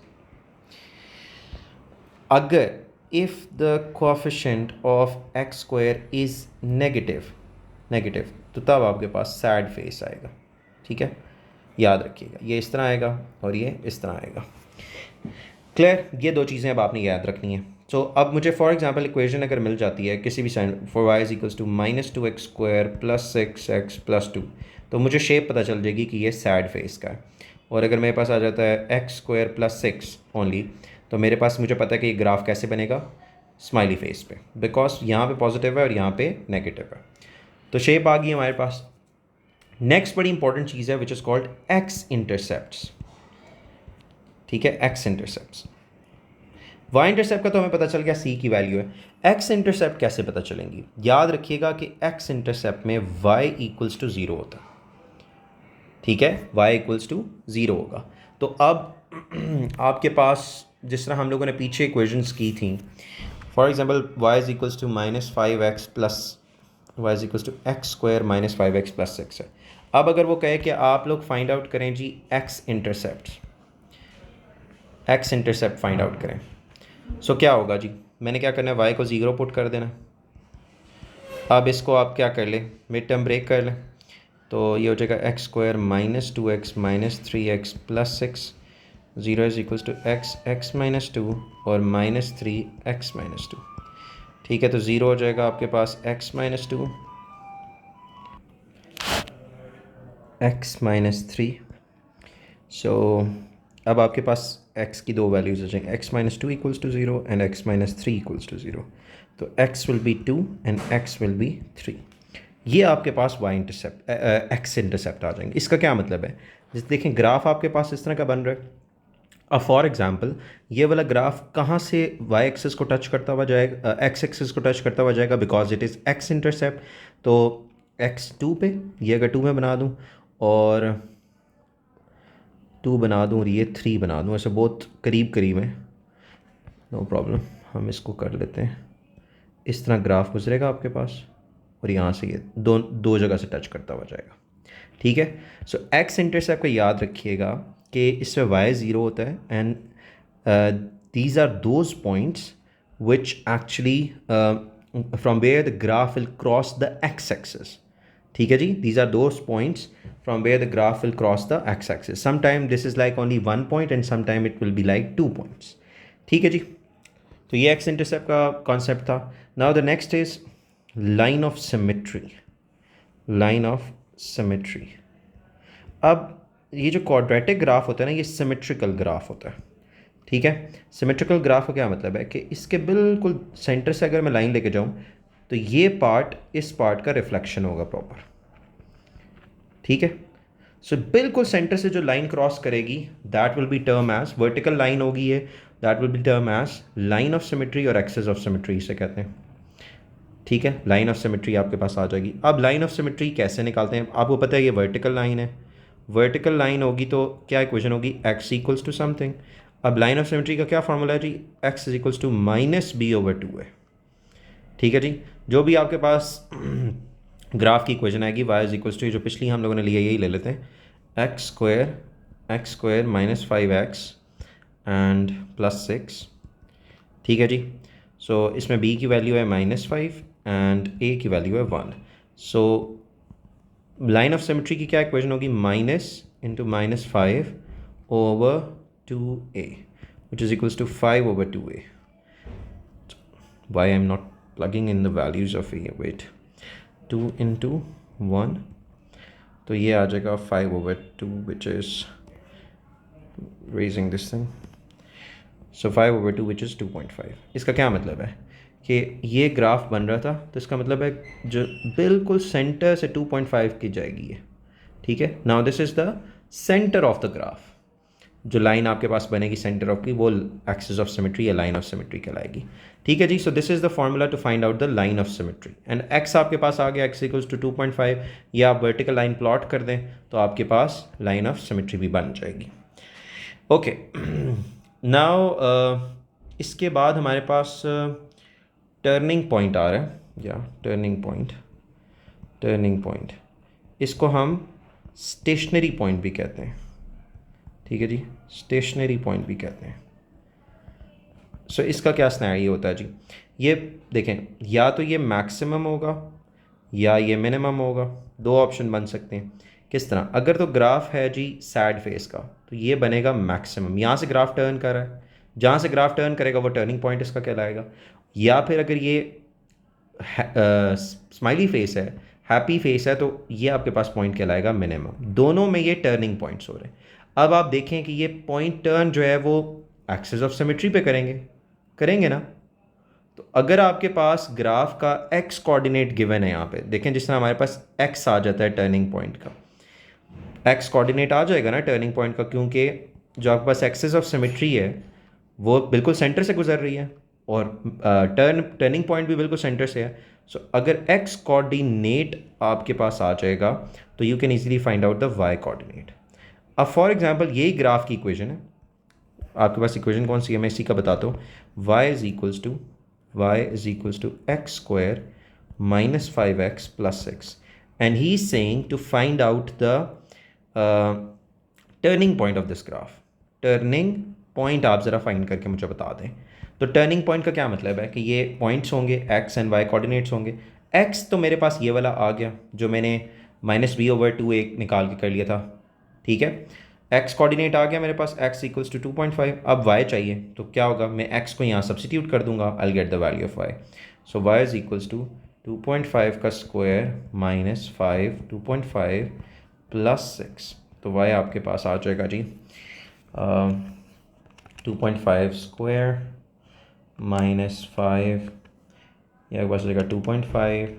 अगर if the coefficient of x square is negative तो तब आपके पास सैड फेस आएगा। ठीक है, याद रखिएगा, ये इस तरह आएगा और ये इस तरह आएगा। क्लियर, ये दो चीज़ें अब आपने याद रखनी है। सो अब मुझे फॉर एग्जांपल इक्वेशन अगर मिल जाती है किसी भी sign for y is equals to -2x square plus 6x plus 2, तो मुझे शेप पता चल जाएगी कि ये सैड फेस का है। और अगर मेरे पास आ जाता है x स्क्वायर प्लस 6 ओनली, तो मेरे पास मुझे पता है कि ये ग्राफ कैसे बनेगा, स्माइली फेस पे, बिकॉज यहाँ पे पॉजिटिव है और यहाँ पे नेगेटिव है। तो शेप आ गई हमारे पास। नेक्स्ट बड़ी इंपॉर्टेंट चीज़ है which is called x intercepts. ठीक है, एक्स इंटरसेप्ट्स। वाई इंटरसेप्ट का तो हमें पता चल गया सी की वैल्यू है। एक्स इंटरसेप्ट कैसे पता चलेंगी? याद रखिएगा कि एक्स इंटरसेप्ट में वाई इक्वल्स टू ज़ीरो होता है, ठीक है, वाई इक्वल्स टू ज़ीरो होगा। तो अब आपके पास जिस तरह हम लोगों ने पीछे इक्वेशंस की थी, for example y is equals to -5x plus y is equals to x square -5x plus 6 है। अब अगर वो कहे कि आप लोग फाइंड आउट करें जी एक्स इंटरसेप्ट फाइंड आउट करें, सो क्या होगा जी? मैंने क्या करना है, वाई को ज़ीरो पुट कर देना। अब इसको आप क्या कर लें, मिड टर्म ब्रेक कर लें, तो ये हो जाएगा x square -2x -3x plus 6, zero is equals to x -2 और -3x -2। ठीक है, तो ज़ीरो हो जाएगा आपके पास x-2 x-3। सो अब आपके पास x की दो वैल्यूज़ हो जाएंगी, x-2 equals to zero and x-3 equals to zero. तो x will be 2 and x will be 3। ये आपके पास y इंटरसेप्ट x इंटरसेप्ट आ जाएंगे। इसका क्या मतलब है? जैसे देखें ग्राफ आपके पास इस तरह का बन रहा है। अब फॉर एग्जांपल ये वाला ग्राफ कहाँ से y एक्सिस को टच करता हुआ जाएगा, x एक्सिस को टच करता हुआ जाएगा, because it is x intercept. तो x2 पे ये अगर 2 में बना दूँ और 2 बना दूँ और ये 3 बना दूँ, ऐसे बहुत करीब करीब है, नो प्रॉब्लम, हम इसको कर लेते हैं। इस तरह ग्राफ गुजरेगा आपके पास और यहाँ से ये दो जगह से टच करता हुआ जाएगा, ठीक है। सो एक्स इंटरसेप्ट को याद रखिएगा कि इसमें वाई ज़ीरो होता है and these are those points which actually from where the graph will cross the x axis, ठीक है जी। These are those points from where the graph will cross the x axis. Sometime this is like only one point and sometime it will be like 2 points, ठीक है जी। तो ये x intercept का concept था। Now the next is line of symmetry. Line of symmetry, अब ये जो क्वाड्रेटिक ग्राफ होता है ना, ये सिमेट्रिकल ग्राफ होता है, ठीक है। सिमेट्रिकल ग्राफ का क्या मतलब है कि इसके बिल्कुल सेंटर से अगर मैं लाइन लेके जाऊँ तो ये पार्ट इस पार्ट का रिफ्लेक्शन होगा प्रॉपर, ठीक है। सो बिल्कुल सेंटर से जो लाइन क्रॉस करेगी that will be term as vertical line होगी ये, that will be term as line of symmetry और एक्सिस ऑफ सिमेट्री इसे कहते हैं, ठीक है। लाइन ऑफ सिमेट्री आपके पास आ जाएगी। अब लाइन ऑफ सिमेट्री कैसे निकालते हैं? आपको पता है ये वर्टिकल लाइन है, वर्टिकल लाइन होगी तो क्या इक्वेशन होगी, x इक्वल्स टू समथिंग। अब लाइन ऑफ सिमेट्री का क्या फॉर्मूला है जी, x is equals to -b/2 है, ठीक है जी। जो भी आपके पास ग्राफ की इक्वेशन आएगी y इज इक्वल्स टू, जो पिछली हम लोगों ने लिया यही ले लेते हैं, x square -5x and plus 6, ठीक है जी। सो इसमें b की वैल्यू है -5 एंड a की वैल्यू है 1। सो लाइन ऑफ सिमेट्री की क्या इक्वेशन होगी, -5/2a which is equals to 5/2a. Why I'm not plugging in the values of a, wait, 2 into 1, तो ये आ जाएगा 5/2 which is raising this thing, so 5/2 which is 2.5। इसका क्या मतलब है कि ये ग्राफ बन रहा था तो इसका मतलब है जो बिल्कुल सेंटर से 2.5 की जाएगी ये, ठीक है। Now this is the centre of the graph. जो लाइन आपके पास बनेगी सेंटर ऑफ की वो एक्सिस ऑफ सिमेट्री या लाइन ऑफ सिमेट्री कहलाएगी, ठीक है जी। So this is the formula to find out the line of symmetry and x आपके पास आ गया, एक्स इक्वल्स टू 2.5। या आप वर्टिकल लाइन प्लॉट कर दें तो आपके पास लाइन ऑफ सिमेट्री भी बन जाएगी, ओके। नाउ इसके बाद हमारे पास टर्निंग पॉइंट आ रहा है, या टर्निंग पॉइंट, इसको हम स्टेशनरी पॉइंट भी कहते हैं, ठीक है जी, स्टेशनरी पॉइंट भी कहते हैं। सो इसका क्या सिनेरियो होता है जी, ये देखें, या तो ये मैक्सिमम होगा या ये मिनिमम होगा, दो ऑप्शन बन सकते हैं। किस तरह? अगर तो ग्राफ है जी सैड फेस का तो ये बनेगा मैक्सिमम, यहाँ से ग्राफ टर्न कर रहा है, जहाँ से ग्राफ टर्न करेगा वो टर्निंग पॉइंट इसका कहलाएगा। या फिर अगर ये स्माइली फेस है, हैप्पी फेस है, तो ये आपके पास पॉइंट कहलाएगा मिनिमम। दोनों में ये टर्निंग पॉइंट्स हो रहे हैं। अब आप देखें कि ये पॉइंट टर्न जो है वो एक्सिस ऑफ सिमेट्री पे करेंगे ना। तो अगर आपके पास ग्राफ का एक्स कोऑर्डिनेट गिवन है, यहाँ पे देखें जिस तरह हमारे पास एक्स आ जाता है टर्निंग पॉइंट का, एक्स कोऑर्डिनेट आ जाएगा ना टर्निंग पॉइंट का, क्योंकि जो आपके पास एक्सिस ऑफ सिमेट्री है वो बिल्कुल सेंटर से गुजर रही है और टर्निंग पॉइंट भी बिल्कुल सेंटर से है। सो अगर एक्स कोऑर्डिनेट आपके पास आ जाएगा तो you can easily find out the y coordinate. अब फॉर एग्जांपल यही ग्राफ की इक्वेशन है, आपके पास इक्वेशन कौन सी है मैं इसी का बताता हूँ। y is equals to x square minus 5x plus 6 and he is saying to find out the turning point of this graph. Turning point आप ज़रा फाइंड करके मुझे बता दें। तो टर्निंग पॉइंट का क्या मतलब है कि ये पॉइंट्स होंगे, x एंड y कोऑर्डिनेट्स होंगे। x तो मेरे पास ये वाला आ गया जो मैंने -b/2 एक निकाल के कर लिया था, ठीक है। x कोऑर्डिनेट आ गया मेरे पास, x इक्वल्स टू 2.5। अब y चाहिए तो क्या होगा, मैं x को यहाँ सब्सिट्यूट कर दूंगा, I get the value of y। So y is equals to 2.5 का स्क्वायर माइनस 5, 2.5 प्लस 6। तो y आपके पास आ जाएगा जी 2.5 स्क्वायर माइनस 5, यह पास आ जाएगा 2.5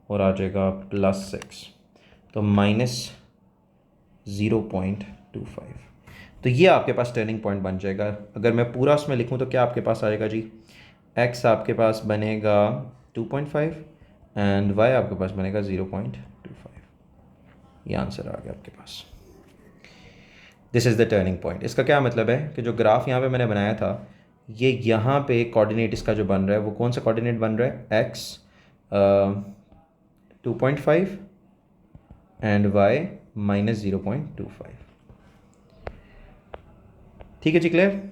और आ जाएगा प्लस 6, तो -0.25। तो ये आपके पास टर्निंग पॉइंट बन जाएगा। अगर मैं पूरा उसमें लिखूं तो क्या आपके पास आएगा जी, x आपके पास बनेगा 2.5 एंड y आपके पास बनेगा 0.25। ये आंसर आ गया आपके पास। This is the turning point. इसका क्या मतलब है कि जो ग्राफ यहाँ पे मैंने बनाया था, ये यहाँ पे कोऑर्डिनेट इसका जो बन रहा है वो कौन सा कोऑर्डिनेट बन रहा है, x 2.5 एंड y -0.25। ठीक है जी, क्लियर।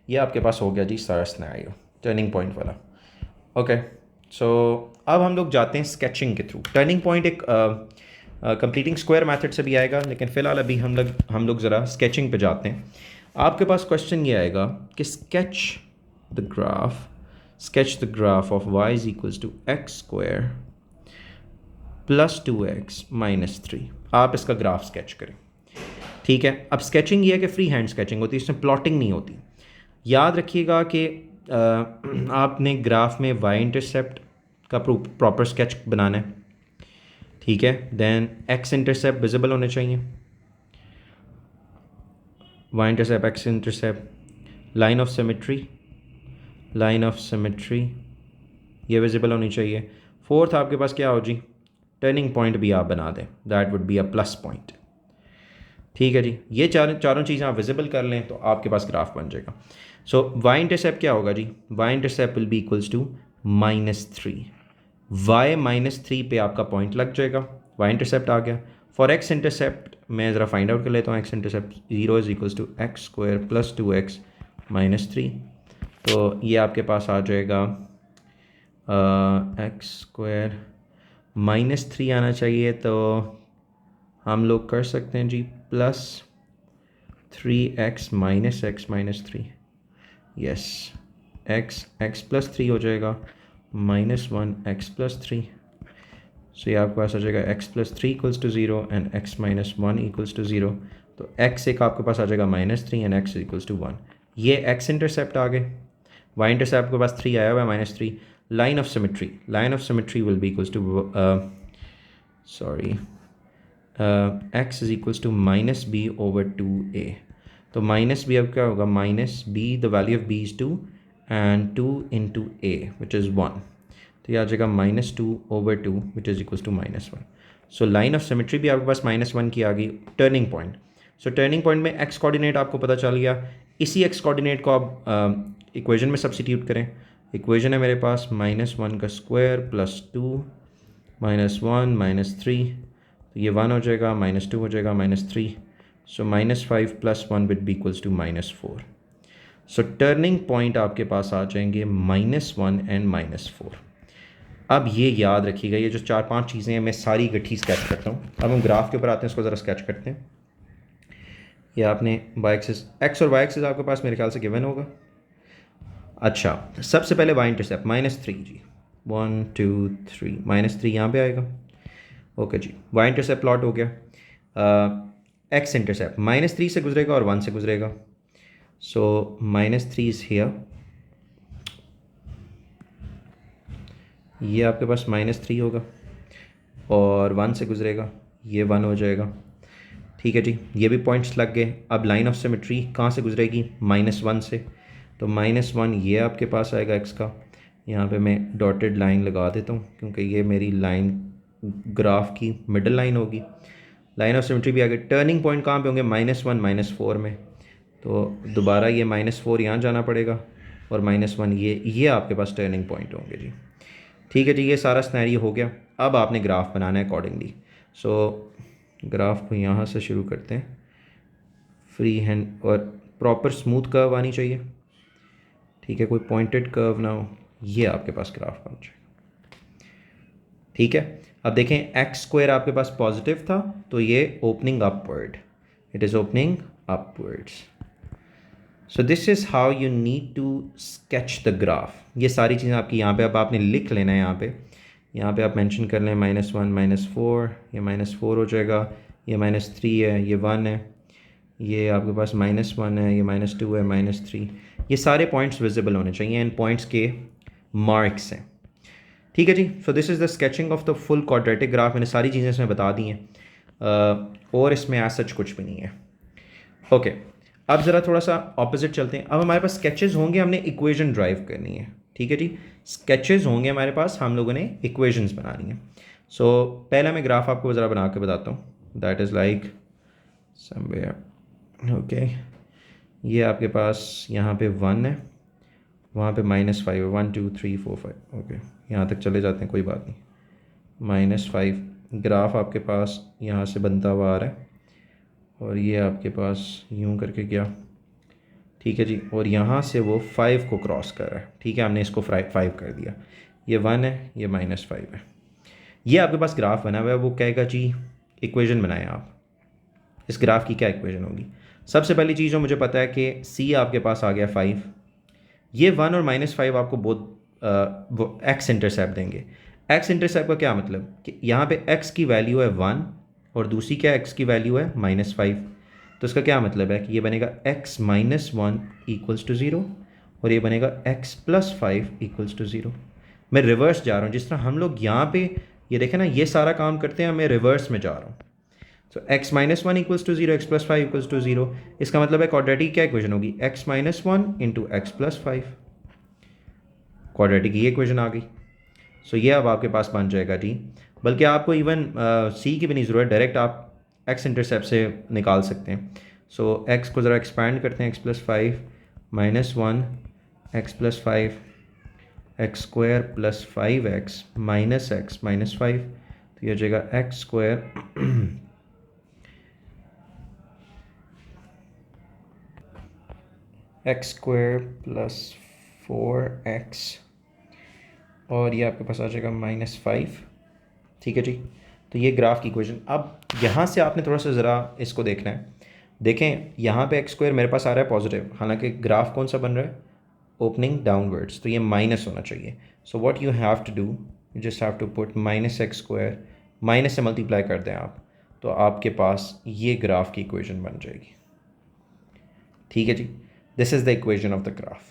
ये आपके पास हो गया जी सारा सिनेरियो टर्निंग पॉइंट वाला। ओके, सो अब हम लोग जाते हैं स्केचिंग के थ्रू। टर्निंग पॉइंट एक कंप्लीटिंग स्क्वायर मेथड से भी आएगा, लेकिन फ़िलहाल अभी हम लोग ज़रा स्केचिंग पे जाते हैं। आपके पास क्वेश्चन ये आएगा कि sketch the graph of y is equals to x square plus 2x minus 3। आप इसका ग्राफ स्केच करें, ठीक है। अब स्केचिंग ये है कि फ्री हैंड स्केचिंग होती है, इसमें प्लॉटिंग नहीं होती। याद रखिएगा कि आपने ग्राफ में y इंटरसेप्ट का प्रॉपर स्केच बनाना है, ठीक है। देन x इंटरसेप्ट विजिबल होने चाहिए, y intercept, x intercept, line of symmetry ये विजिबल होनी चाहिए। फोर्थ आपके पास क्या हो जी, टर्निंग पॉइंट भी आप बना दें, that would be a plus point, ठीक है जी। ये चारों चीज़ें आप विजिबल कर लें तो आपके पास ग्राफ बन जाएगा। सो y इंटरसेप्ट क्या होगा जी, y intercept will be equals to -3। y -3 पे आपका पॉइंट लग जाएगा, y इंटरसेप्ट आ गया। फॉर x इंटरसेप्ट मैं ज़रा फाइंड आउट कर लेता हूँ। x intercept 0 is equals to x square plus 2x minus 3। तो ये आपके पास आ जाएगा एक्स स्क्वायर -3 आना चाहिए, तो हम लोग कर सकते हैं जी plus 3x minus x minus 3। Yes, x plus 3 हो जाएगा -1x प्लस 3। सो ये आपके पास आ जाएगा x plus 3 equals to 0 and x minus 1 equals to 0। तो x एक आपके पास आ जाएगा -3 एंड x इक्वल्स टू 1। ये x इंटरसेप्ट आ गए, y इंटरसेप्ट के पास 3 आया हुआ है -3। Line of symmetry will be equals to x is equals to -b/2a। तो -b अब क्या होगा, -b, the value of b is 2 and 2 into a which is 1। तो ये आ जाएगा -2/2 which is equals to -1। So line of symmetry भी आपके पास -1 की आ गई। Turning point, so turning point में x कोऑर्डिनेट आपको पता चल गया। इसी x कोऑर्डिनेट को आप इक्वेशन में सब्सिट्यूट करें। इक्वेशन है मेरे पास -1 का स्क्वायर प्लस 2 -1 -3, तो ये 1 हो जाएगा, -2 हो जाएगा, -3। So -5 plus 1 with b equals to -4। So turning point आपके पास आ जाएंगे -1 एंड -4। अब ये याद रखिएगा, ये जो 4-5 चीज़ें हैं मैं सारी इकट्ठी स्केच करता हूँ। अब हम ग्राफ के ऊपर आते हैं, इसको ज़रा स्केच करते हैं। ये आपने वाई एक्सिस, एक्स और वाई एक्सिस आपके पास मेरे ख्याल से गिवन होगा। अच्छा, सबसे पहले वाई इंटरसेप्ट -3 जी, 1 2 3 -3 यहाँ पे आएगा। ओके जी, वाई इंटरसेप्ट प्लॉट हो गया। एक्स इंटरसेप्ट -3 से गुजरेगा और 1 से गुजरेगा। सो -3 इज़ हियर, ये आपके पास -3 होगा और 1 से गुजरेगा, ये 1 हो जाएगा, ठीक है जी। ये भी पॉइंट्स लग गए। अब लाइन ऑफ सिमेट्री कहाँ से गुजरेगी, -1 से। तो -1 ये आपके पास आएगा एक्स का। यहाँ पे मैं डॉटेड लाइन लगा देता हूँ क्योंकि ये मेरी लाइन ग्राफ की मिडल लाइन होगी। लाइन ऑफ सिमेट्री भी आ गई। टर्निंग पॉइंट कहाँ पे होंगे? -1 -4 में। तो दोबारा ये -4 यहाँ जाना पड़ेगा और -1 ये आपके पास टर्निंग पॉइंट होंगे जी। ठीक है जी, ये सारा स्नैरियो हो गया। अब आपने ग्राफ बनाना है अकॉर्डिंगली। सो ग्राफ को यहाँ से शुरू करते हैं। फ्री हैंड और प्रॉपर स्मूथ कर्व आनी चाहिए। ठीक है, कोई पॉइंटेड कर्व ना हो। ये आपके पास ग्राफ बन जाएगा। ठीक है, अब देखें एक्स स्क्वायर आपके पास पॉजिटिव था तो ये opening upward, it is opening upwards. So this is how you need to sketch the graph. ये सारी चीज़ें आपकी यहाँ पे अब आपने लिख लेना है। यहाँ पे आप मेंशन कर लें -1 -4, ये -4 हो जाएगा, ये -3 है, ये 1 है, ये आपके पास -1 है, ये -2 है, -3। ये सारे पॉइंट्स विजिबल होने चाहिए, इन पॉइंट्स के मार्क्स हैं। ठीक है जी। So this is the sketching of the full quadratic graph. मैंने सारी चीज़ें इसमें बता दी हैं और इसमें एज सच कुछ भी नहीं है। ओके, अब ज़रा थोड़ा सा ऑपोजिट चलते हैं। अब हमारे पास स्केचेस होंगे, हमने इक्वेशन ड्राइव करनी है। ठीक है जी, स्केचेस होंगे हमारे पास, हम लोगों ने इक्वेशंस बनानी है। सो पहला मैं ग्राफ आपको ज़रा बना के बताता हूँ। That is like somewhere. Okay, ये आपके पास यहाँ पे 1 है, वहाँ पे -5 है। 1 2 3 4 5। ओके, यहाँ तक चले जाते हैं, कोई बात नहीं। -5 ग्राफ आपके पास यहाँ से बनता हुआ आ रहा है और ये आपके पास यूं करके गया। ठीक है जी, और यहाँ से वो 5 को क्रॉस कर रहा है। ठीक है, हमने इसको 5 कर दिया। ये 1 है, ये -5 है। ये आपके पास ग्राफ बना हुआ है। वो कहेगा जी इक्वेशन बनाएं आप। इस ग्राफ की क्या इक्वेशन होगी? सबसे पहली चीज़ जो मुझे पता है कि सी आपके पास आ गया 5। ये 1 और -5 आपको बहुत वो एक्स इंटरसेप्ट देंगे। एक्स इंटरसेप्ट का क्या मतलब कि यहाँ पे एक्स की वैल्यू है 1 और दूसरी क्या एक्स की वैल्यू है -5। तो इसका क्या मतलब है कि ये बनेगा x - 1 = 0 और ये बनेगा x + 5 = 0। मैं रिवर्स जा रहा हूँ, जिस तरह हम लोग यहाँ पे ये देखें ना, ये सारा काम करते हैं, मैं रिवर्स में जा रहा हूँ। सो x - 1 = 0, x + 5 = 0। इसका मतलब है क्वाड्रेटिक क्या इक्वेशन होगी? x - 1 × x + 5। क्वाड्रेटिक की इक्वेशन आ गई। सो ये अब आपके पास बन जाएगा जी। बल्कि आपको इवन सी की भी नहीं ज़रूरत, डायरेक्ट आप एक्स इंटरसेप्ट से निकाल सकते हैं। सो एक्स को ज़रा एक्सपैंड करते हैं। x + 5 - 1 x + 5 x² + 5x - x - 5। तो ये हो जाएगा x² x² + 4x और ये आपके पास आ जाएगा -5। ठीक है जी, तो ये ग्राफ की इक्वेशन। अब यहाँ से आपने थोड़ा सा ज़रा इसको देखना है। देखें यहाँ पे x² मेरे पास आ रहा है पॉजिटिव, हालांकि ग्राफ कौन सा बन रहा है? ओपनिंग डाउनवर्ड्स, तो ये माइनस होना चाहिए। So what you have to do, you just have to put -x², minus से मल्टीप्लाई कर दें आप, तो आपके पास ये ग्राफ की इक्वेशन बन जाएगी। ठीक है जी, this is the equation of the graph.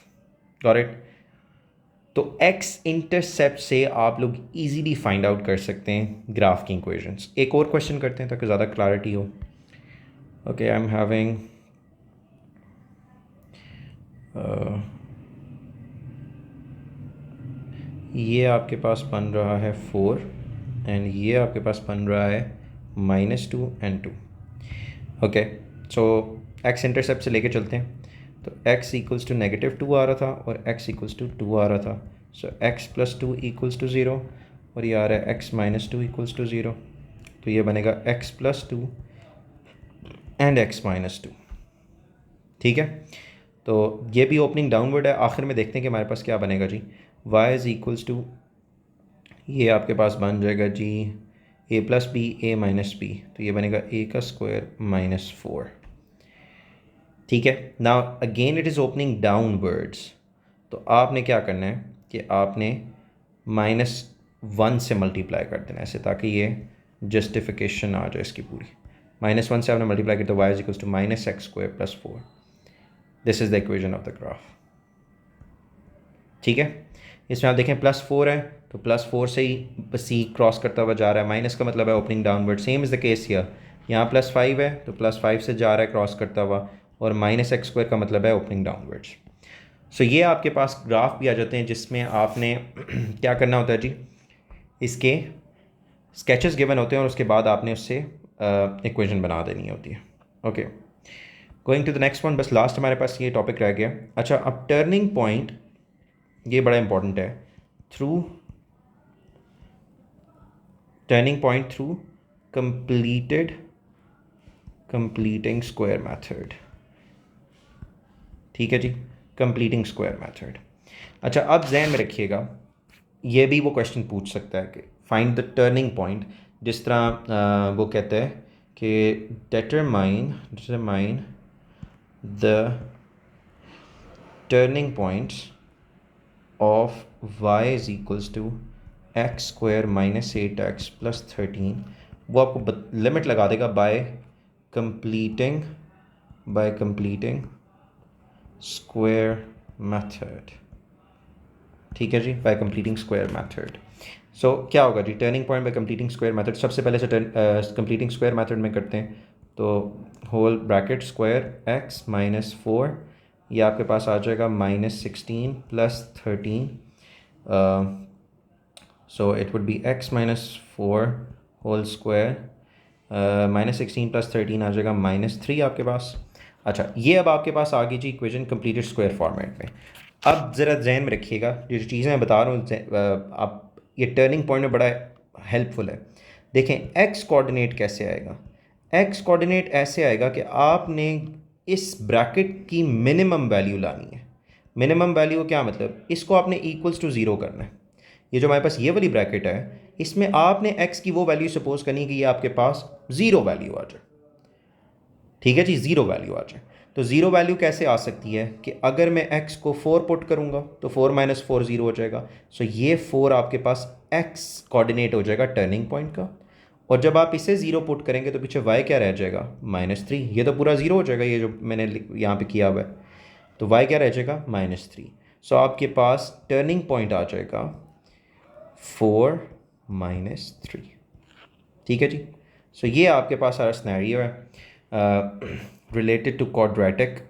Got it? तो x इंटरसेप्ट से आप लोग इजीली फाइंड आउट कर सकते हैं ग्राफ की इक्वेशंस। एक और क्वेश्चन करते हैं ताकि ज़्यादा क्लैरिटी हो। ओके, आई एम हैविंग ये आपके पास बन रहा है 4 एंड ये आपके पास बन रहा है -2 and 2। Okay, so x intercept से लेके चलते हैं। तो x = -2 आ रहा था और x = 2 आ रहा था। सो x + 2 = 0 और ये आ रहा है x - 2 = 0। तो ये बनेगा x + 2 एंड x - 2। ठीक है, तो ये भी ओपनिंग डाउनवर्ड है। आखिर में देखते हैं कि हमारे पास क्या बनेगा जी। y = ये आपके पास बन जाएगा जी a + b a - b, तो ये बनेगा a² - 4। ठीक है, now again it is opening downwards. तो आपने क्या करना है कि आपने -1 से मल्टीप्लाई कर देना ऐसे, ताकि ये जस्टिफिकेशन आ जाए इसकी पूरी। -1 से आपने मल्टीप्लाई किया तो y = -x² + 4। This is the equation of the graph. ठीक है, इसमें आप देखें +4 है तो +4 से ही सी क्रॉस करता हुआ जा रहा है। माइनस का मतलब है opening downward. Same is the case here, यहाँ +5 है तो +5 से जा रहा है क्रॉस करता हुआ, और -x² का मतलब है ओपनिंग डाउनवर्ड्स। सो ये आपके पास ग्राफ भी आ जाते हैं जिसमें आपने क्या करना होता है जी, इसके स्केचेस गिवन होते हैं और उसके बाद आपने उससे इक्वेशन बना देनी होती है। Okay, going to the next one, बस लास्ट हमारे पास ये टॉपिक रह गया। अच्छा, अब टर्निंग पॉइंट, ये बड़ा इंपॉर्टेंट है, through turning point through completing square method. ठीक है जी, कंप्लीटिंग स्क्वायर मेथड। अच्छा, अब जहन में रखिएगा, ये भी वो क्वेश्चन पूछ सकता है कि फाइंड द टर्निंग पॉइंट, जिस तरह वो कहते हैं कि determine the turning points of y is equals to x square minus 8x plus 13। वो आपको लिमिट लगा देगा बाय कंप्लीटिंग स्क्वायर मेथड। ठीक है जी, बाय कंप्लीटिंग स्क्वायर मेथड। सो क्या होगा जी, turning point by completing square method. सबसे पहले से कंप्लीटिंग स्क्वायर मेथड में करते हैं, तो whole bracket square x minus 4, ये आपके पास आ जाएगा minus 16 plus 13। So it would be x minus 4 whole square, minus 16 plus 13 आ जाएगा माइनस 3 आपके पास। अच्छा, ये अब आपके पास आ गई जी इक्वेशन कंप्लीटेड स्क्वायर फॉर्मेट में। अब ज़रा जहन में रखिएगा, जो चीज़ें मैं बता रहा हूँ आप, ये टर्निंग पॉइंट में बड़ा हेल्पफुल है। देखें एक्स कोऑर्डिनेट कैसे आएगा। एक्स कोऑर्डिनेट ऐसे आएगा कि आपने इस ब्रैकेट की मिनिमम वैल्यू लानी है। मिनिमम वैल्यू क्या मतलब, इसको आपने इक्वल्स टू ज़ीरो करना है। ये जो हमारे पास ये वाली ब्रैकेट है, इसमें आपने एक्स की वो वैल्यू सपोज करनी है कि ये आपके पास ज़ीरो वैल्यू आ जाए। ठीक है जी, ज़ीरो वैल्यू आ जाए। तो ज़ीरो वैल्यू कैसे आ सकती है कि अगर मैं x को 4 पुट करूँगा तो 4 माइनस 4 ज़ीरो हो जाएगा। सो ये 4 आपके पास x कोऑर्डिनेट हो जाएगा टर्निंग पॉइंट का, और जब आप इसे ज़ीरो पुट करेंगे तो पीछे y क्या रह जाएगा, माइनस 3। ये तो पूरा ज़ीरो हो जाएगा, ये जो मैंने यहाँ पे किया हुआ है, तो y क्या रह जाएगा, माइनस 3। सो आपके पास टर्निंग पॉइंट आ जाएगा 4 माइनस 3। ठीक है जी। सो ये आपके पास सारा स्नैरियो है related to quadratic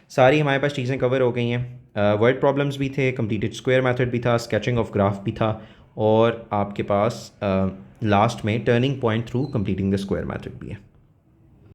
सारी हमारे पास चीज़ें कवर हो गई हैं। वर्ड प्रॉब्लम्स भी थे, कंप्लीटेड स्क्वायर मेथड भी था, स्केचिंग ऑफ ग्राफ भी था, और आपके पास लास्ट में turning point through completing the square method भी है।